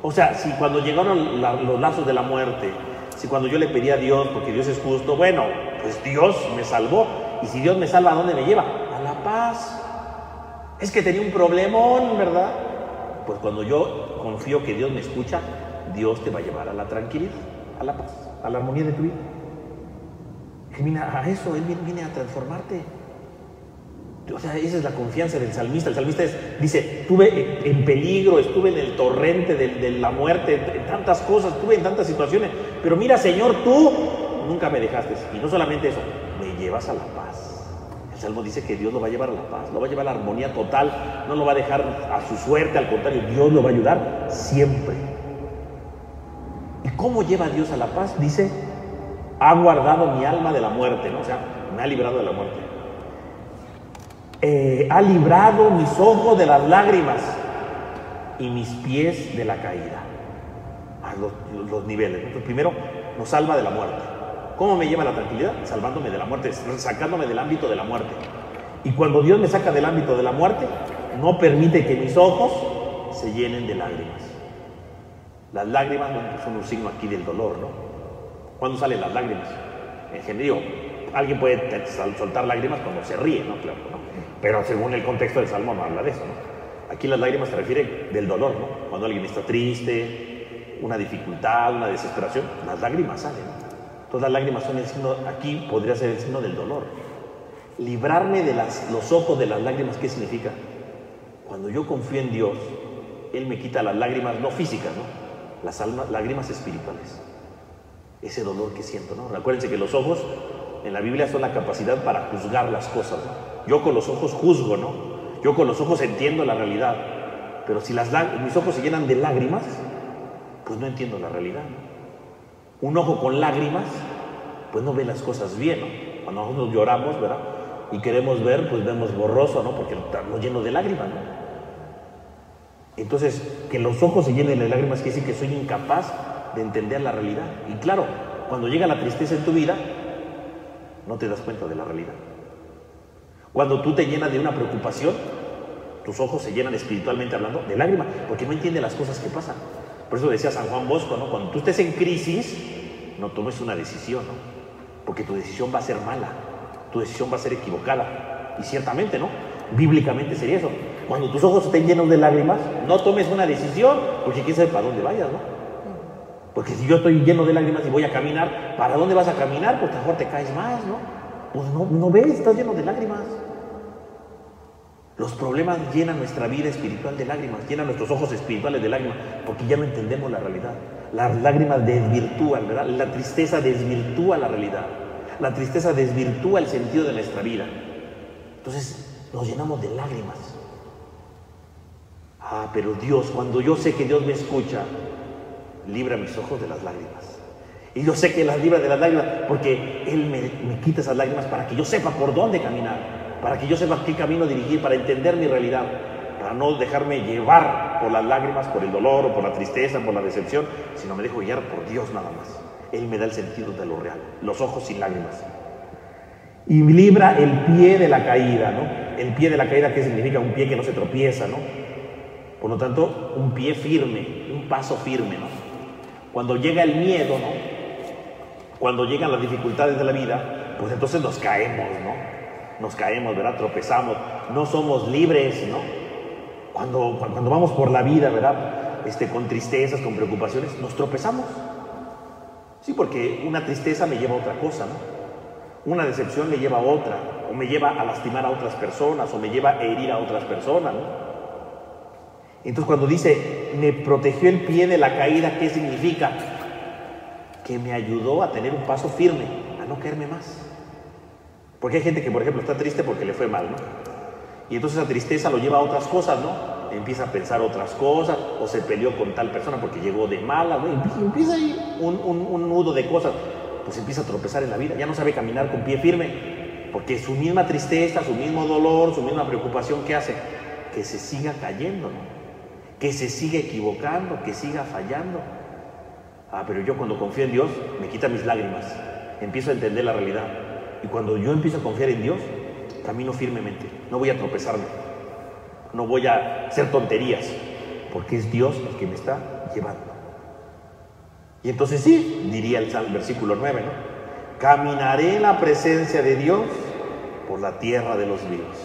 O sea, si cuando llegaron los lazos de la muerte, si cuando yo le pedí a Dios, porque Dios es justo, bueno, pues Dios me salvó. Y si Dios me salva, ¿a dónde me lleva? A la paz. Es que tenía un problemón, ¿verdad? Pues cuando yo confío que Dios me escucha, Dios te va a llevar a la tranquilidad, a la paz, a la armonía de tu vida. Él viene a eso, Él viene a transformarte. O sea, esa es la confianza del salmista. El salmista dice, estuve en peligro, estuve en el torrente de la muerte, en tantas cosas, estuve en tantas situaciones, pero mira, Señor, tú nunca me dejaste. Y no solamente eso, me llevas a la paz. El Salmo dice que Dios lo va a llevar a la paz, lo va a llevar a la armonía total, no lo va a dejar a su suerte, al contrario, Dios lo va a ayudar siempre. ¿Y cómo lleva a Dios a la paz? Dice, ha guardado mi alma de la muerte, ¿no? O sea, me ha librado de la muerte. Ha librado mis ojos de las lágrimas y mis pies de la caída. Los niveles. Entonces, primero, nos salva de la muerte. ¿Cómo me lleva a la tranquilidad? Salvándome de la muerte, sacándome del ámbito de la muerte. Y cuando Dios me saca del ámbito de la muerte, no permite que mis ojos se llenen de lágrimas. Las lágrimas son un signo aquí del dolor, ¿no? ¿Cuándo salen las lágrimas? En general, alguien puede soltar lágrimas cuando se ríe, ¿no? Claro, ¿no? Pero según el contexto del Salmo no habla de eso, ¿no? Aquí las lágrimas se refieren del dolor, ¿no? Cuando alguien está triste, una dificultad, una desesperación, las lágrimas salen, ¿no? Entonces las lágrimas son el signo, aquí podría ser el signo del dolor. Librarme de los ojos de las lágrimas, ¿qué significa? Cuando yo confío en Dios, Él me quita las lágrimas, no físicas, ¿no? Las lágrimas espirituales. Ese dolor que siento, ¿no? Acuérdense que los ojos en la Biblia son la capacidad para juzgar las cosas, ¿no? Yo con los ojos juzgo, ¿no? Yo con los ojos entiendo la realidad. Pero si mis ojos se llenan de lágrimas, pues no entiendo la realidad, ¿no? Un ojo con lágrimas, pues no ve las cosas bien, ¿no? Cuando nosotros lloramos, ¿verdad? Y queremos ver, pues vemos borroso, ¿no? Porque estamos llenos de lágrimas, ¿no? Entonces, que los ojos se llenen de lágrimas quiere decir que soy incapaz de entender la realidad. Y claro, cuando llega la tristeza en tu vida, no te das cuenta de la realidad. Cuando tú te llenas de una preocupación, tus ojos se llenan espiritualmente hablando de lágrimas, porque no entiendes las cosas que pasan. Por eso decía San Juan Bosco, ¿no? Cuando tú estés en crisis, no tomes una decisión, ¿no? Porque tu decisión va a ser mala, tu decisión va a ser equivocada. Y ciertamente, ¿no? Bíblicamente sería eso. Cuando tus ojos estén llenos de lágrimas, no tomes una decisión, porque quién sabe para dónde vayas, ¿no? Porque si yo estoy lleno de lágrimas y voy a caminar, ¿para dónde vas a caminar? Pues a lo mejor te caes más, ¿no? Pues no ves, estás lleno de lágrimas. Los problemas llenan nuestra vida espiritual de lágrimas, llenan nuestros ojos espirituales de lágrimas, porque ya no entendemos la realidad. Las lágrimas desvirtúan, ¿verdad? La tristeza desvirtúa la realidad. La tristeza desvirtúa el sentido de nuestra vida. Entonces nos llenamos de lágrimas. Pero Dios, cuando yo sé que Dios me escucha, libra mis ojos de las lágrimas. Y yo sé que las libra de las lágrimas porque Él me quita esas lágrimas para que yo sepa por dónde caminar, para que yo sepa qué camino dirigir, para entender mi realidad, para no dejarme llevar por las lágrimas, por el dolor o por la tristeza, por la decepción, sino me dejo guiar por Dios nada más. Él me da el sentido de lo real, los ojos sin lágrimas. Y me libra el pie de la caída, ¿no? El pie de la caída, ¿qué significa? Un pie que no se tropieza, ¿no? Por lo tanto, un pie firme, un paso firme, ¿no? Cuando llega el miedo, ¿no? Cuando llegan las dificultades de la vida, pues entonces nos caemos, ¿no? Nos caemos, ¿verdad? Tropezamos, no somos libres, ¿no? Cuando vamos por la vida, ¿verdad? Con tristezas, con preocupaciones, nos tropezamos. Sí, porque una tristeza me lleva a otra cosa, ¿no? Una decepción me lleva a otra, o me lleva a lastimar a otras personas, o me lleva a herir a otras personas, ¿no? Entonces cuando dice, me protegió el pie de la caída, ¿qué significa? Que me ayudó a tener un paso firme, a no caerme más. Porque hay gente que, por ejemplo, está triste porque le fue mal, ¿no? Y entonces esa tristeza lo lleva a otras cosas, ¿no? Empieza a pensar otras cosas, o se peleó con tal persona porque llegó de mala, ¿no? Y empieza ahí un nudo de cosas. pues empieza a tropezar en la vida, ya no sabe caminar con pie firme, porque su misma tristeza, su mismo dolor, su misma preocupación, ¿qué hace? Que se siga cayendo, ¿no? Que se siga equivocando, que siga fallando. Pero yo cuando confío en Dios, me quita mis lágrimas, empiezo a entender la realidad. Y cuando yo empiezo a confiar en Dios, camino firmemente, no voy a tropezarme, no voy a hacer tonterías, porque es Dios el que me está llevando. Y entonces sí, diría el versículo 9, ¿no? Caminaré en la presencia de Dios por la tierra de los vivos.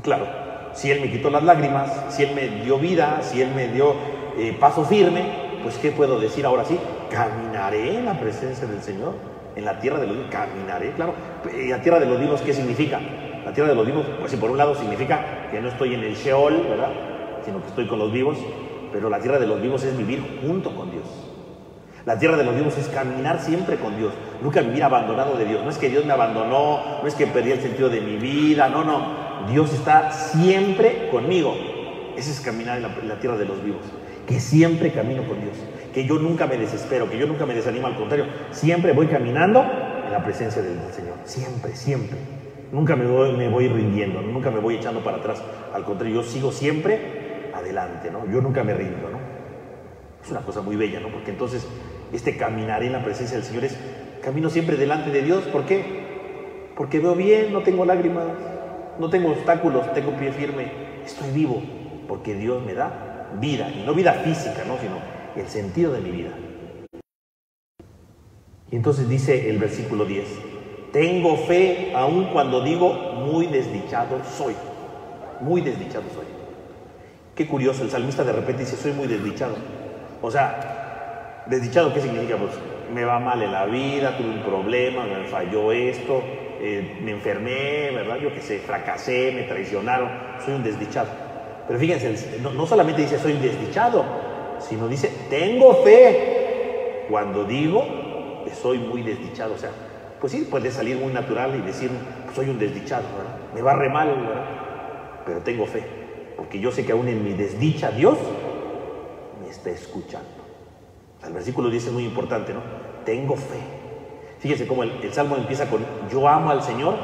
Claro, si Él me quitó las lágrimas, si Él me dio vida, si Él me dio paso firme, pues ¿qué puedo decir ahora sí? Caminaré en la presencia del Señor, en la tierra de los vivos, caminaré, claro. ¿La tierra de los vivos qué significa? La tierra de los vivos, pues sí, por un lado significa que no estoy en el Sheol, ¿verdad? Sino que estoy con los vivos, pero la tierra de los vivos es vivir junto con Dios. La tierra de los vivos es caminar siempre con Dios, nunca vivir abandonado de Dios. No es que Dios me abandonó, no es que perdí el sentido de mi vida, no. Dios está siempre conmigo. Ese es caminar en la tierra de los vivos, que siempre camino con Dios, que yo nunca me desespero, que yo nunca me desanimo, al contrario, siempre voy caminando en la presencia del Señor, siempre, siempre. Nunca me voy rindiendo, nunca me voy echando para atrás, al contrario, yo sigo siempre adelante, ¿no? Yo nunca me rindo, ¿no? Es una cosa muy bella, ¿no? Porque entonces caminar en la presencia del Señor es camino siempre delante de Dios. ¿Por qué? Porque veo bien, no tengo lágrimas, no tengo obstáculos, tengo pie firme, estoy vivo, porque Dios me da vida, y no vida física, ¿no? Sino el sentido de mi vida. Y entonces dice el versículo 10, tengo fe aun cuando digo muy desdichado soy. Muy desdichado soy. Qué curioso, el salmista de repente dice soy muy desdichado. O sea, desdichado, ¿qué significa? Pues me va mal en la vida, tuve un problema, me falló esto, me enfermé, ¿verdad? Yo qué sé, fracasé, me traicionaron, soy un desdichado. Pero fíjense, no solamente dice soy un desdichado, sino dice tengo fe cuando digo que soy muy desdichado. O sea, pues sí, puede salir muy natural y decir pues soy un desdichado, ¿verdad? Me va re mal, ¿verdad? Pero tengo fe, porque yo sé que aún en mi desdicha Dios me está escuchando. O sea, el versículo 10 es muy importante, ¿no? Tengo fe. Fíjense cómo el Salmo empieza con yo amo al Señor,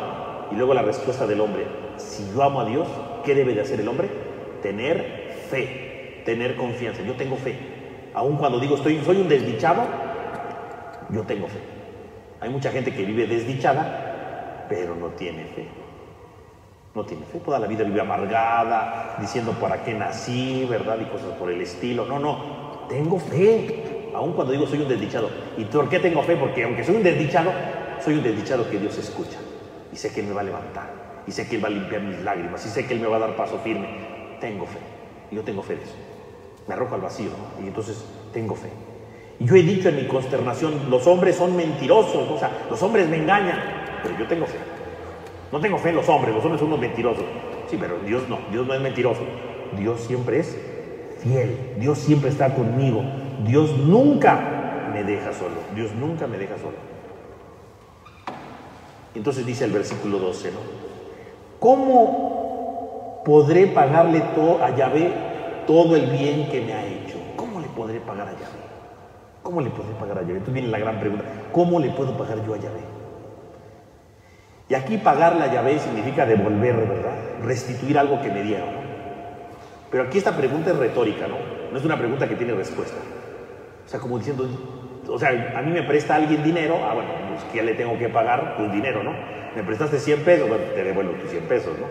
y luego la respuesta del hombre. Si yo amo a Dios, ¿qué debe de hacer el hombre? Tener fe, tener confianza. Yo tengo fe. Aun cuando digo soy un desdichado, yo tengo fe. Hay mucha gente que vive desdichada, pero no tiene fe. No tiene fe, toda la vida vive amargada, diciendo para qué nací, ¿verdad? Y cosas por el estilo. No, tengo fe, aun cuando digo soy un desdichado. ¿Y por qué tengo fe? Porque aunque soy un desdichado que Dios escucha. Y sé que Él me va a levantar, y sé que Él va a limpiar mis lágrimas, y sé que Él me va a dar paso firme. Tengo fe, y yo tengo fe de eso. Me arrojo al vacío, ¿no? Y entonces tengo fe. Y yo he dicho en mi consternación, los hombres son mentirosos, o sea, los hombres me engañan, pero yo tengo fe. No tengo fe en los hombres son unos mentirosos. Sí, pero Dios no es mentiroso. Dios siempre es fiel, Dios siempre está conmigo. Dios nunca me deja solo, Dios nunca me deja solo. Entonces dice el versículo 12, ¿no? ¿Cómo podré pagarle a Yahvé todo el bien que me ha hecho? ¿Cómo le podré pagar a Yahvé? ¿Cómo le podré pagar a Yahvé? Entonces viene la gran pregunta, ¿cómo le puedo pagar yo a Yahvé? Y aquí pagarle a Yahvé significa devolver, ¿verdad? Restituir algo que me dieron, ¿no? Pero aquí esta pregunta es retórica, ¿no? No es una pregunta que tiene respuesta. O sea, como diciendo, o sea, a mí me presta alguien dinero, bueno, pues que le tengo que pagar un dinero, ¿no? Me prestaste 100 pesos, bueno, te devuelvo tus 100 pesos, ¿no?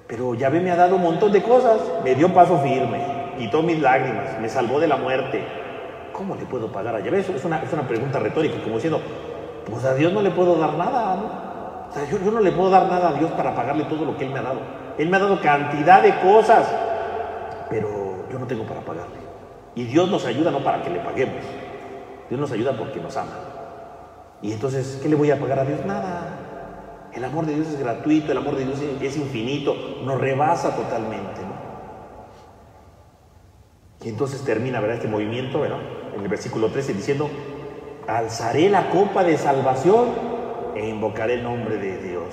Pero Yahvé me ha dado un montón de cosas, me dio paso firme, quitó mis lágrimas, me salvó de la muerte. ¿Cómo le puedo pagar a Yahvé? Eso es una pregunta retórica, como diciendo, pues a Dios no le puedo dar nada, ¿no? O sea, yo no le puedo dar nada a Dios para pagarle todo lo que Él me ha dado. Él me ha dado cantidad de cosas, pero yo no tengo para pagarle. Y Dios nos ayuda no para que le paguemos. Dios nos ayuda porque nos ama. Y entonces, ¿qué le voy a pagar a Dios? Nada. El amor de Dios es gratuito, el amor de Dios es infinito, nos rebasa totalmente, ¿no? Y entonces termina, ¿verdad? Este movimiento, ¿verdad? En el versículo 13 diciendo, alzaré la copa de salvación e invocaré el nombre de Dios.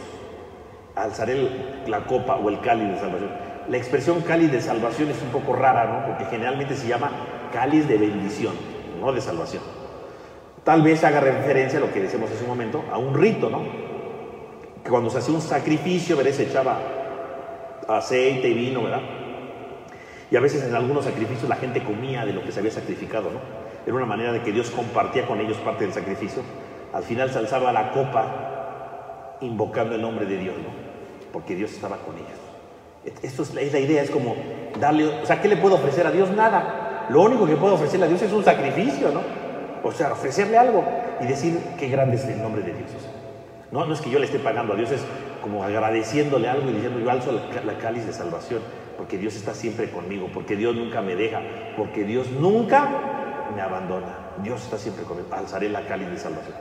Alzaré la copa o el cáliz de salvación. La expresión cáliz de salvación es un poco rara, ¿no? Porque generalmente se llama cáliz de bendición, no de salvación. Tal vez haga referencia a lo que decíamos hace un momento, a un rito, ¿no? Que cuando se hacía un sacrificio, ¿verdad? Se echaba aceite y vino, ¿verdad? Y a veces en algunos sacrificios la gente comía de lo que se había sacrificado, ¿no? Era una manera de que Dios compartía con ellos parte del sacrificio. Al final se alzaba la copa invocando el nombre de Dios, ¿no? Porque Dios estaba con ellos. Esto es la idea, es como darle, o sea, ¿qué le puedo ofrecer a Dios? Nada. Lo único que puedo ofrecerle a Dios es un sacrificio, ¿no? O sea, ofrecerle algo y decir qué grande es el nombre de Dios. O sea, no es que yo le esté pagando a Dios, es como agradeciéndole algo y diciendo, yo alzo la cáliz de salvación, porque Dios está siempre conmigo, porque Dios nunca me deja, porque Dios nunca me abandona. Dios está siempre conmigo, alzaré la cáliz de salvación.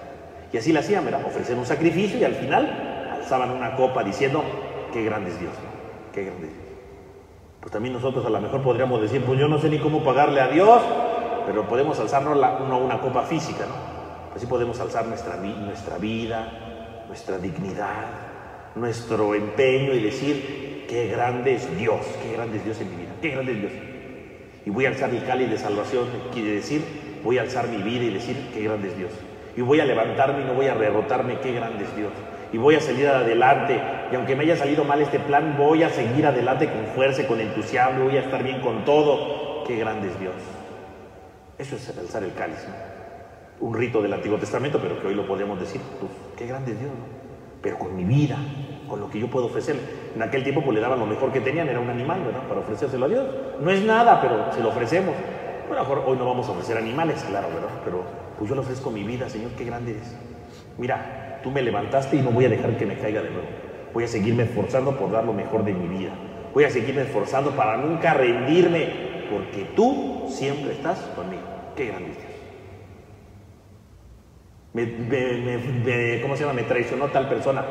Y así la hacían, ¿verdad? Ofrecer un sacrificio y al final alzaban una copa diciendo, qué grande es Dios, ¿no? Qué grande es Dios. Pues también nosotros a lo mejor podríamos decir, pues yo no sé ni cómo pagarle a Dios, pero podemos alzarnos una copa física, ¿no? Así podemos alzar nuestra vida, nuestra dignidad, nuestro empeño y decir, qué grande es Dios en mi vida, qué grande es Dios. Y voy a alzar el cáliz de salvación, quiere decir, voy a alzar mi vida y decir, qué grande es Dios. Y voy a levantarme y no voy a derrotarme, qué grande es Dios. Y voy a salir adelante, y aunque me haya salido mal este plan, voy a seguir adelante con fuerza y con entusiasmo, voy a estar bien con todo, qué grande es Dios. Eso es alzar el cáliz, ¿no? Un rito del Antiguo Testamento, pero que hoy lo podemos decir, pues, qué grande es Dios, ¿no? Pero con mi vida, con lo que yo puedo ofrecerle. En aquel tiempo pues le daban lo mejor que tenían, era un animal, ¿verdad? Para ofrecérselo a Dios. No es nada, pero se lo ofrecemos. Bueno, a lo mejor hoy no vamos a ofrecer animales, claro, ¿verdad? Pero pues yo le ofrezco mi vida, Señor, qué grande eres. Mira, tú me levantaste y no voy a dejar que me caiga de nuevo. Voy a seguirme esforzando por dar lo mejor de mi vida. Voy a seguirme esforzando para nunca rendirme, porque tú siempre estás conmigo. Qué grande es Dios. ¿Cómo se llama? Me traicionó tal persona.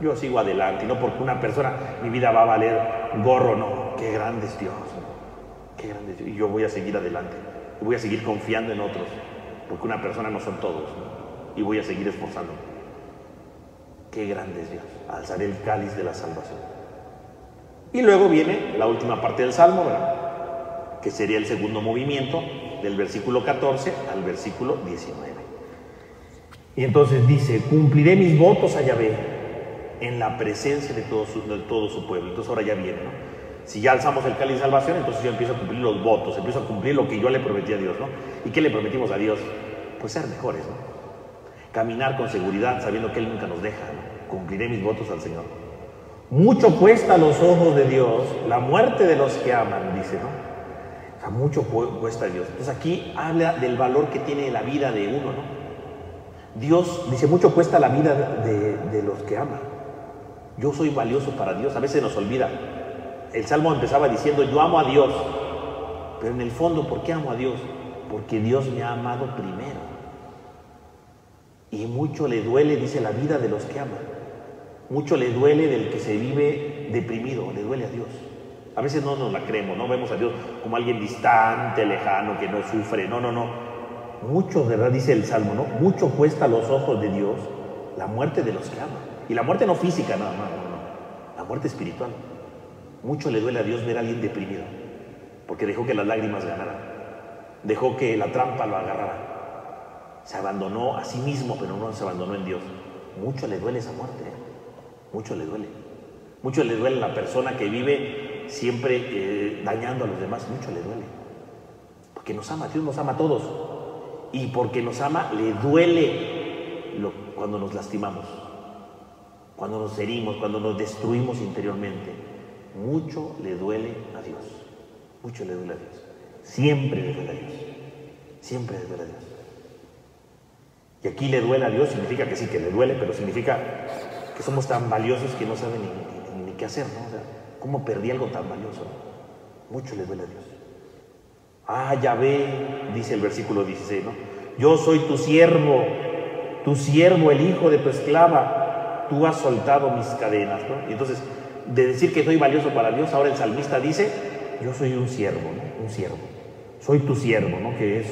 Yo sigo adelante, y no porque una persona, mi vida va a valer gorro, no. Qué grande es Dios, ¿no? Qué grande es Dios. Y yo voy a seguir adelante. Y voy a seguir confiando en otros, porque una persona no son todos, ¿no? Y voy a seguir esforzándome. Qué grande es Dios. Alzaré el cáliz de la salvación. Y luego viene la última parte del Salmo, ¿verdad? Que sería el segundo movimiento, del versículo 14 al versículo 19. Y entonces dice, cumpliré mis votos a Yahvé en la presencia de todo su pueblo. Entonces ahora ya viene, ¿no? Si ya alzamos el cáliz de salvación, entonces yo empiezo a cumplir los votos, empiezo a cumplir lo que yo le prometí a Dios, ¿no? ¿Y qué le prometimos a Dios? Pues ser mejores, ¿no? Caminar con seguridad, sabiendo que Él nunca nos deja, ¿no? Cumpliré mis votos al Señor. Mucho cuesta a los ojos de Dios la muerte de los que aman, dice, ¿no? O sea, mucho cuesta a Dios. Entonces aquí habla del valor que tiene la vida de uno, ¿no? Dios dice, mucho cuesta la vida de los que aman. Yo soy valioso para Dios. A veces nos olvida. El Salmo empezaba diciendo, yo amo a Dios. Pero en el fondo, ¿por qué amo a Dios? Porque Dios me ha amado primero. Y mucho le duele, dice, la vida de los que aman. Mucho le duele del que se vive deprimido, le duele a Dios. A veces no nos la creemos, no vemos a Dios como alguien distante, lejano, que no sufre. No. Mucho, ¿verdad? Dice el Salmo, ¿no? Mucho cuesta a los ojos de Dios la muerte de los que aman. Y la muerte no física nada más, no. La muerte espiritual. Mucho le duele a Dios ver a alguien deprimido, porque dejó que las lágrimas ganaran. Dejó que la trampa lo agarrara. Se abandonó a sí mismo, pero no se abandonó en Dios. Mucho le duele esa muerte, ¿eh? Mucho le duele. Mucho le duele a la persona que vive siempre dañando a los demás. Mucho le duele. Porque nos ama, Dios nos ama a todos. Y porque nos ama, le duele cuando nos lastimamos, cuando nos herimos, cuando nos destruimos interiormente. Mucho le duele a Dios. Mucho le duele a Dios. Siempre le duele a Dios. Siempre le duele a Dios. Y aquí le duele a Dios, significa que sí, que le duele, pero significa que somos tan valiosos que no saben ni qué hacer, ¿no? O sea, ¿cómo perdí algo tan valioso? Mucho le duele a Dios. Ah, Yahvé, dice el versículo 16, ¿no? Yo soy tu siervo, el hijo de tu esclava, tú has soltado mis cadenas, ¿no? Y entonces, de decir que soy valioso para Dios, ahora el salmista dice, yo soy un siervo, ¿no? Un siervo. Soy tu siervo, ¿no? Que es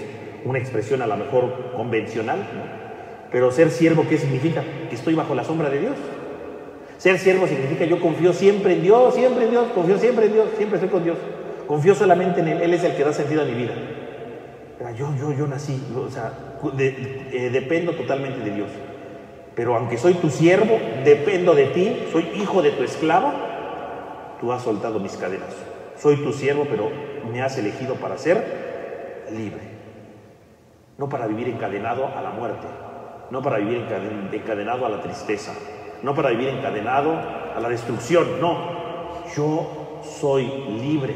una expresión a lo mejor convencional, ¿no? Pero ser siervo, ¿qué significa? Que estoy bajo la sombra de Dios. Ser siervo significa yo confío siempre en Dios, confío siempre en Dios, siempre estoy con Dios. Confío solamente en Él, Él es el que da sentido a mi vida. Yo nací, o sea, dependo totalmente de Dios. Pero aunque soy tu siervo, dependo de ti, soy hijo de tu esclava, tú has soltado mis cadenas. Soy tu siervo, pero me has elegido para ser libre. No para vivir encadenado a la muerte, no para vivir encadenado a la tristeza, no para vivir encadenado a la destrucción, no. Yo soy libre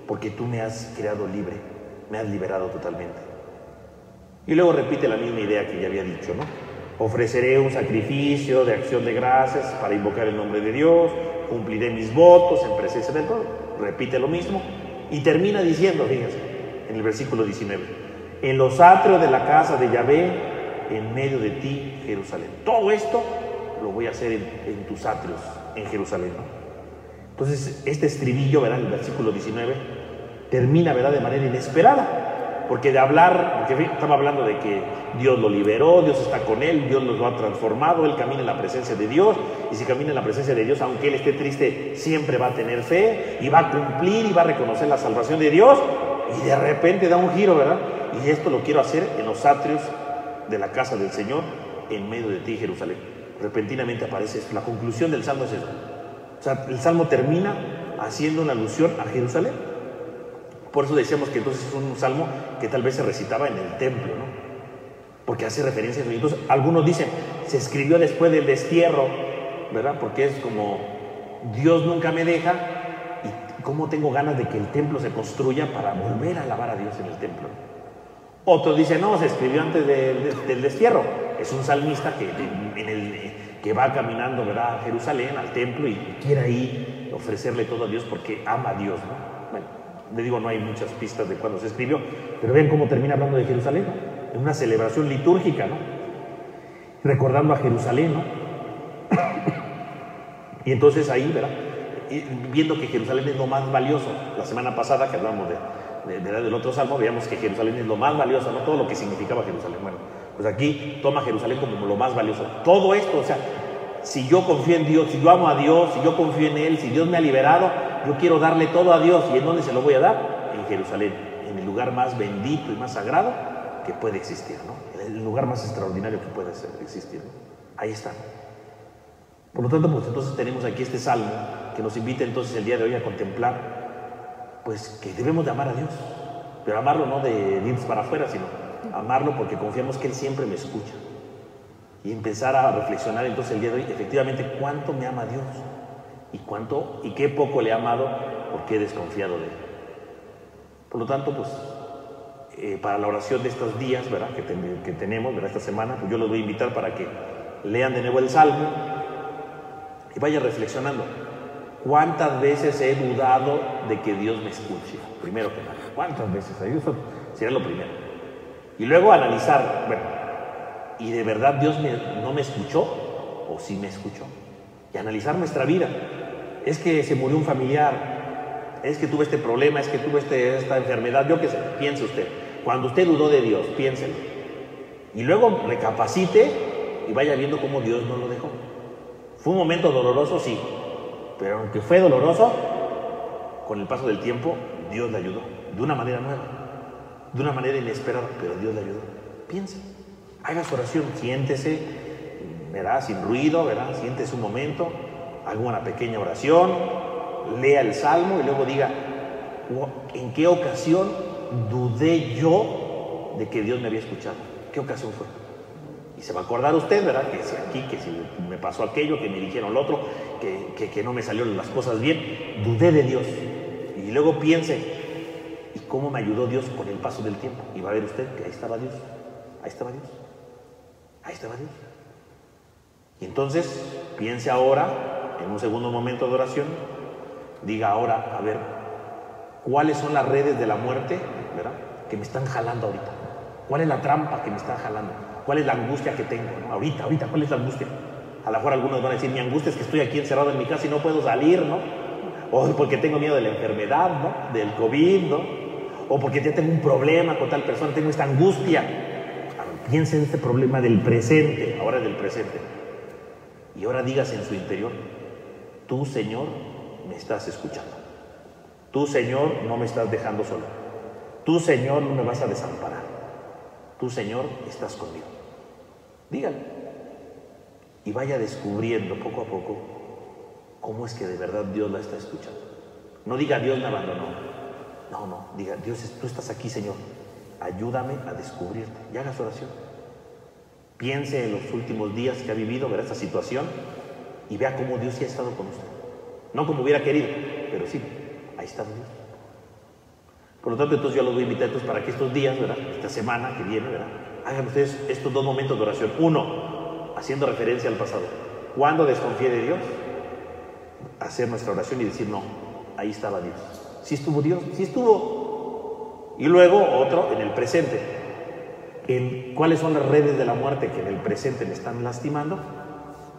porque tú me has creado libre, me has liberado totalmente. Y luego repite la misma idea que ya había dicho, ¿no? Ofreceré un sacrificio de acción de gracias para invocar el nombre de Dios, cumpliré mis votos en presencia del pueblo. Repite lo mismo y termina diciendo, fíjense, en el versículo 19, en los atrios de la casa de Yahvé, en medio de ti, Jerusalén. Todo esto lo voy a hacer en tus atrios, en Jerusalén, ¿no? Entonces, este estribillo, ¿verdad? En el versículo 19, termina, ¿verdad?, de manera inesperada. Porque estaba hablando de que Dios lo liberó, Dios está con él, Dios lo ha transformado, él camina en la presencia de Dios, y si camina en la presencia de Dios, aunque él esté triste, siempre va a tener fe, y va a cumplir, y va a reconocer la salvación de Dios, y de repente da un giro, ¿verdad? Y esto lo quiero hacer en los atrios de la casa del Señor, en medio de ti, Jerusalén. Repentinamente aparece esto. La conclusión del Salmo es eso. O sea, el Salmo termina haciendo una alusión a Jerusalén. Por eso decíamos que entonces es un salmo que tal vez se recitaba en el templo, ¿no? Porque hace referencia a eso. Entonces, algunos dicen, se escribió después del destierro, ¿verdad? Porque es como, Dios nunca me deja, y cómo tengo ganas de que el templo se construya para volver a alabar a Dios en el templo. Otros dicen, no, se escribió antes del destierro. Es un salmista que va caminando, ¿verdad?, a Jerusalén, al templo, y quiere ahí ofrecerle todo a Dios porque ama a Dios, ¿no? Bueno, le digo, no hay muchas pistas de cuándo se escribió, pero vean cómo termina hablando de Jerusalén, ¿no? En una celebración litúrgica, ¿no? Recordando a Jerusalén, ¿no? Y entonces ahí, ¿verdad?, viendo que Jerusalén es lo más valioso. La semana pasada que hablamos del otro salmo, veíamos que Jerusalén es lo más valioso, ¿no? Todo lo que significaba Jerusalén. Bueno, pues aquí toma Jerusalén como lo más valioso. Todo esto, o sea, si yo confío en Dios, si yo amo a Dios, si yo confío en Él, si Dios me ha liberado, yo quiero darle todo a Dios. ¿Y en dónde se lo voy a dar? En Jerusalén, en el lugar más bendito y más sagrado que puede existir, ¿no? El lugar más extraordinario que puede existir, ¿no? Ahí está. Por lo tanto, pues entonces tenemos aquí este salmo que nos invita entonces el día de hoy a contemplar, pues, que debemos de amar a Dios, pero amarlo no de dientes para afuera, sino amarlo porque confiamos que Él siempre me escucha. Y empezar a reflexionar entonces el día de hoy, efectivamente, cuánto me ama Dios y qué poco le he amado porque he desconfiado de Él. Por lo tanto, pues, para la oración de estos días, ¿verdad?, que tenemos, ¿verdad?, esta semana, pues yo los voy a invitar para que lean de nuevo el Salmo y vayan reflexionando. ¿Cuántas veces he dudado de que Dios me escuche? Primero que nada, ¿cuántas veces? Eso sería lo primero. Y luego analizar, bueno, ¿y de verdad Dios no me escuchó o sí me escuchó? Y analizar nuestra vida. Es que se murió un familiar, es que tuve este problema, es que tuve esta enfermedad, yo qué sé, piense usted. Cuando usted dudó de Dios, piénselo. Y luego recapacite y vaya viendo cómo Dios no lo dejó. ¿Fue un momento doloroso? Sí. Pero aunque fue doloroso, con el paso del tiempo, Dios le ayudó. De una manera nueva, de una manera inesperada, pero Dios le ayudó. Piense. Haga su oración, siéntese, ¿verdad?, sin ruido, ¿verdad?, siéntese un momento, haga una pequeña oración, lea el Salmo y luego diga, ¿en qué ocasión dudé yo de que Dios me había escuchado? ¿Qué ocasión fue? Y se va a acordar usted, ¿verdad?, que si aquí, que si me pasó aquello, que me dijeron lo otro, que no me salieron las cosas bien, dudé de Dios. Y luego piense, ¿y cómo me ayudó Dios con el paso del tiempo? Y va a ver usted que ahí estaba Dios, ahí estaba Dios. Ahí estaba Dios. Y entonces piense ahora, en un segundo momento de oración, diga ahora, a ver, ¿cuáles son las redes de la muerte, ¿verdad?, que me están jalando ahorita? ¿Cuál es la trampa que me está jalando? ¿Cuál es la angustia que tengo, ¿no? Ahorita, ¿cuál es la angustia? A lo mejor algunos van a decir, mi angustia es que estoy aquí encerrado en mi casa y no puedo salir, ¿no? O porque tengo miedo de la enfermedad, ¿no?, del COVID, ¿no? O porque ya tengo un problema con tal persona, tengo esta angustia. Piensa en este problema del presente, ahora del presente. Y ahora dígase en su interior, tú, Señor, me estás escuchando. Tú, Señor, no me estás dejando solo. tú, Señor, no me vas a desamparar. Tú, Señor, estás conmigo. Dígalo. Y vaya descubriendo poco a poco cómo es que de verdad Dios la está escuchando. No diga, Dios me abandonó. No, diga, Dios, tú estás aquí, Señor. Ayúdame a descubrirte. Y haga su oración. Piense en los últimos días que ha vivido, verá esta situación y vea cómo Dios sí ha estado con usted. No como hubiera querido, pero sí, ahí está Dios. Por lo tanto, entonces yo los voy a invitar entonces para que estos días, ¿verdad? Esta semana que viene, ¿verdad? Hagan ustedes estos 2 momentos de oración. Uno, haciendo referencia al pasado. Cuando desconfíe de Dios, hacer nuestra oración y decir, no, ahí estaba Dios. Sí estuvo Dios, sí estuvo. Y luego otro, en el presente. ¿Cuáles son las redes de la muerte que en el presente me están lastimando?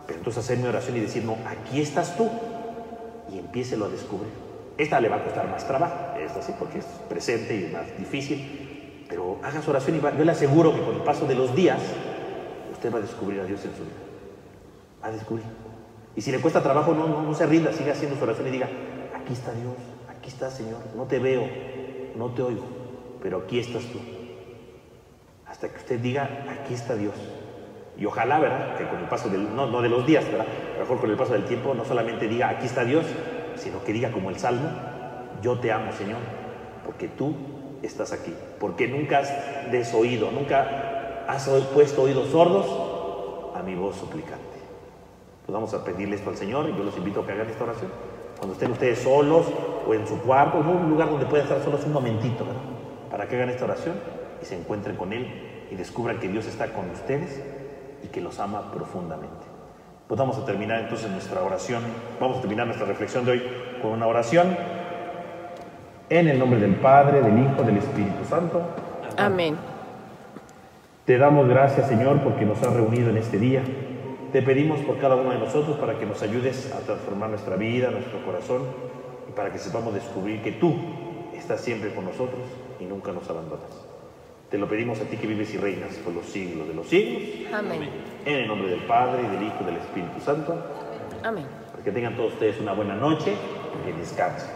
Pero entonces hacer mi oración y decir, no, aquí estás tú. Y empiécelo a descubrir. Esta le va a costar más trabajo, esta sí, porque es presente y más difícil. Pero haga su oración y yo le aseguro que con el paso de los días, usted va a descubrir a Dios en su vida. Va a descubrir. Y si le cuesta trabajo, no se rinda, siga haciendo su oración y diga, aquí está Dios, aquí está Señor, no te veo, no te oigo, pero aquí estás tú. Hasta que usted diga, aquí está Dios. Y ojalá, ¿verdad?, que con el paso no de los días, ¿verdad?, a lo mejor con el paso del tiempo, no solamente diga, aquí está Dios, sino que diga como el Salmo, yo te amo, Señor, porque tú estás aquí, porque nunca has desoído, nunca has puesto oídos sordos a mi voz suplicante. Pues vamos a pedirle esto al Señor y yo los invito a que hagan esta oración. Cuando estén ustedes solos o en su cuarto, en un lugar donde puedan estar solos un momentito, ¿verdad?, para que hagan esta oración y se encuentren con Él y descubran que Dios está con ustedes y que los ama profundamente. Pues vamos a terminar entonces nuestra oración, vamos a terminar nuestra reflexión de hoy con una oración en el nombre del Padre, del Hijo, del Espíritu Santo. Amén. Te damos gracias, Señor, porque nos has reunido en este día. Te pedimos por cada uno de nosotros para que nos ayudes a transformar nuestra vida, nuestro corazón, y para que sepamos descubrir que tú estás siempre con nosotros y nunca nos abandonas. Te lo pedimos a ti que vives y reinas por los siglos de los siglos. Amén. En el nombre del Padre, y del Hijo, y del Espíritu Santo. Amén. Para que tengan todos ustedes una buena noche y que descansen.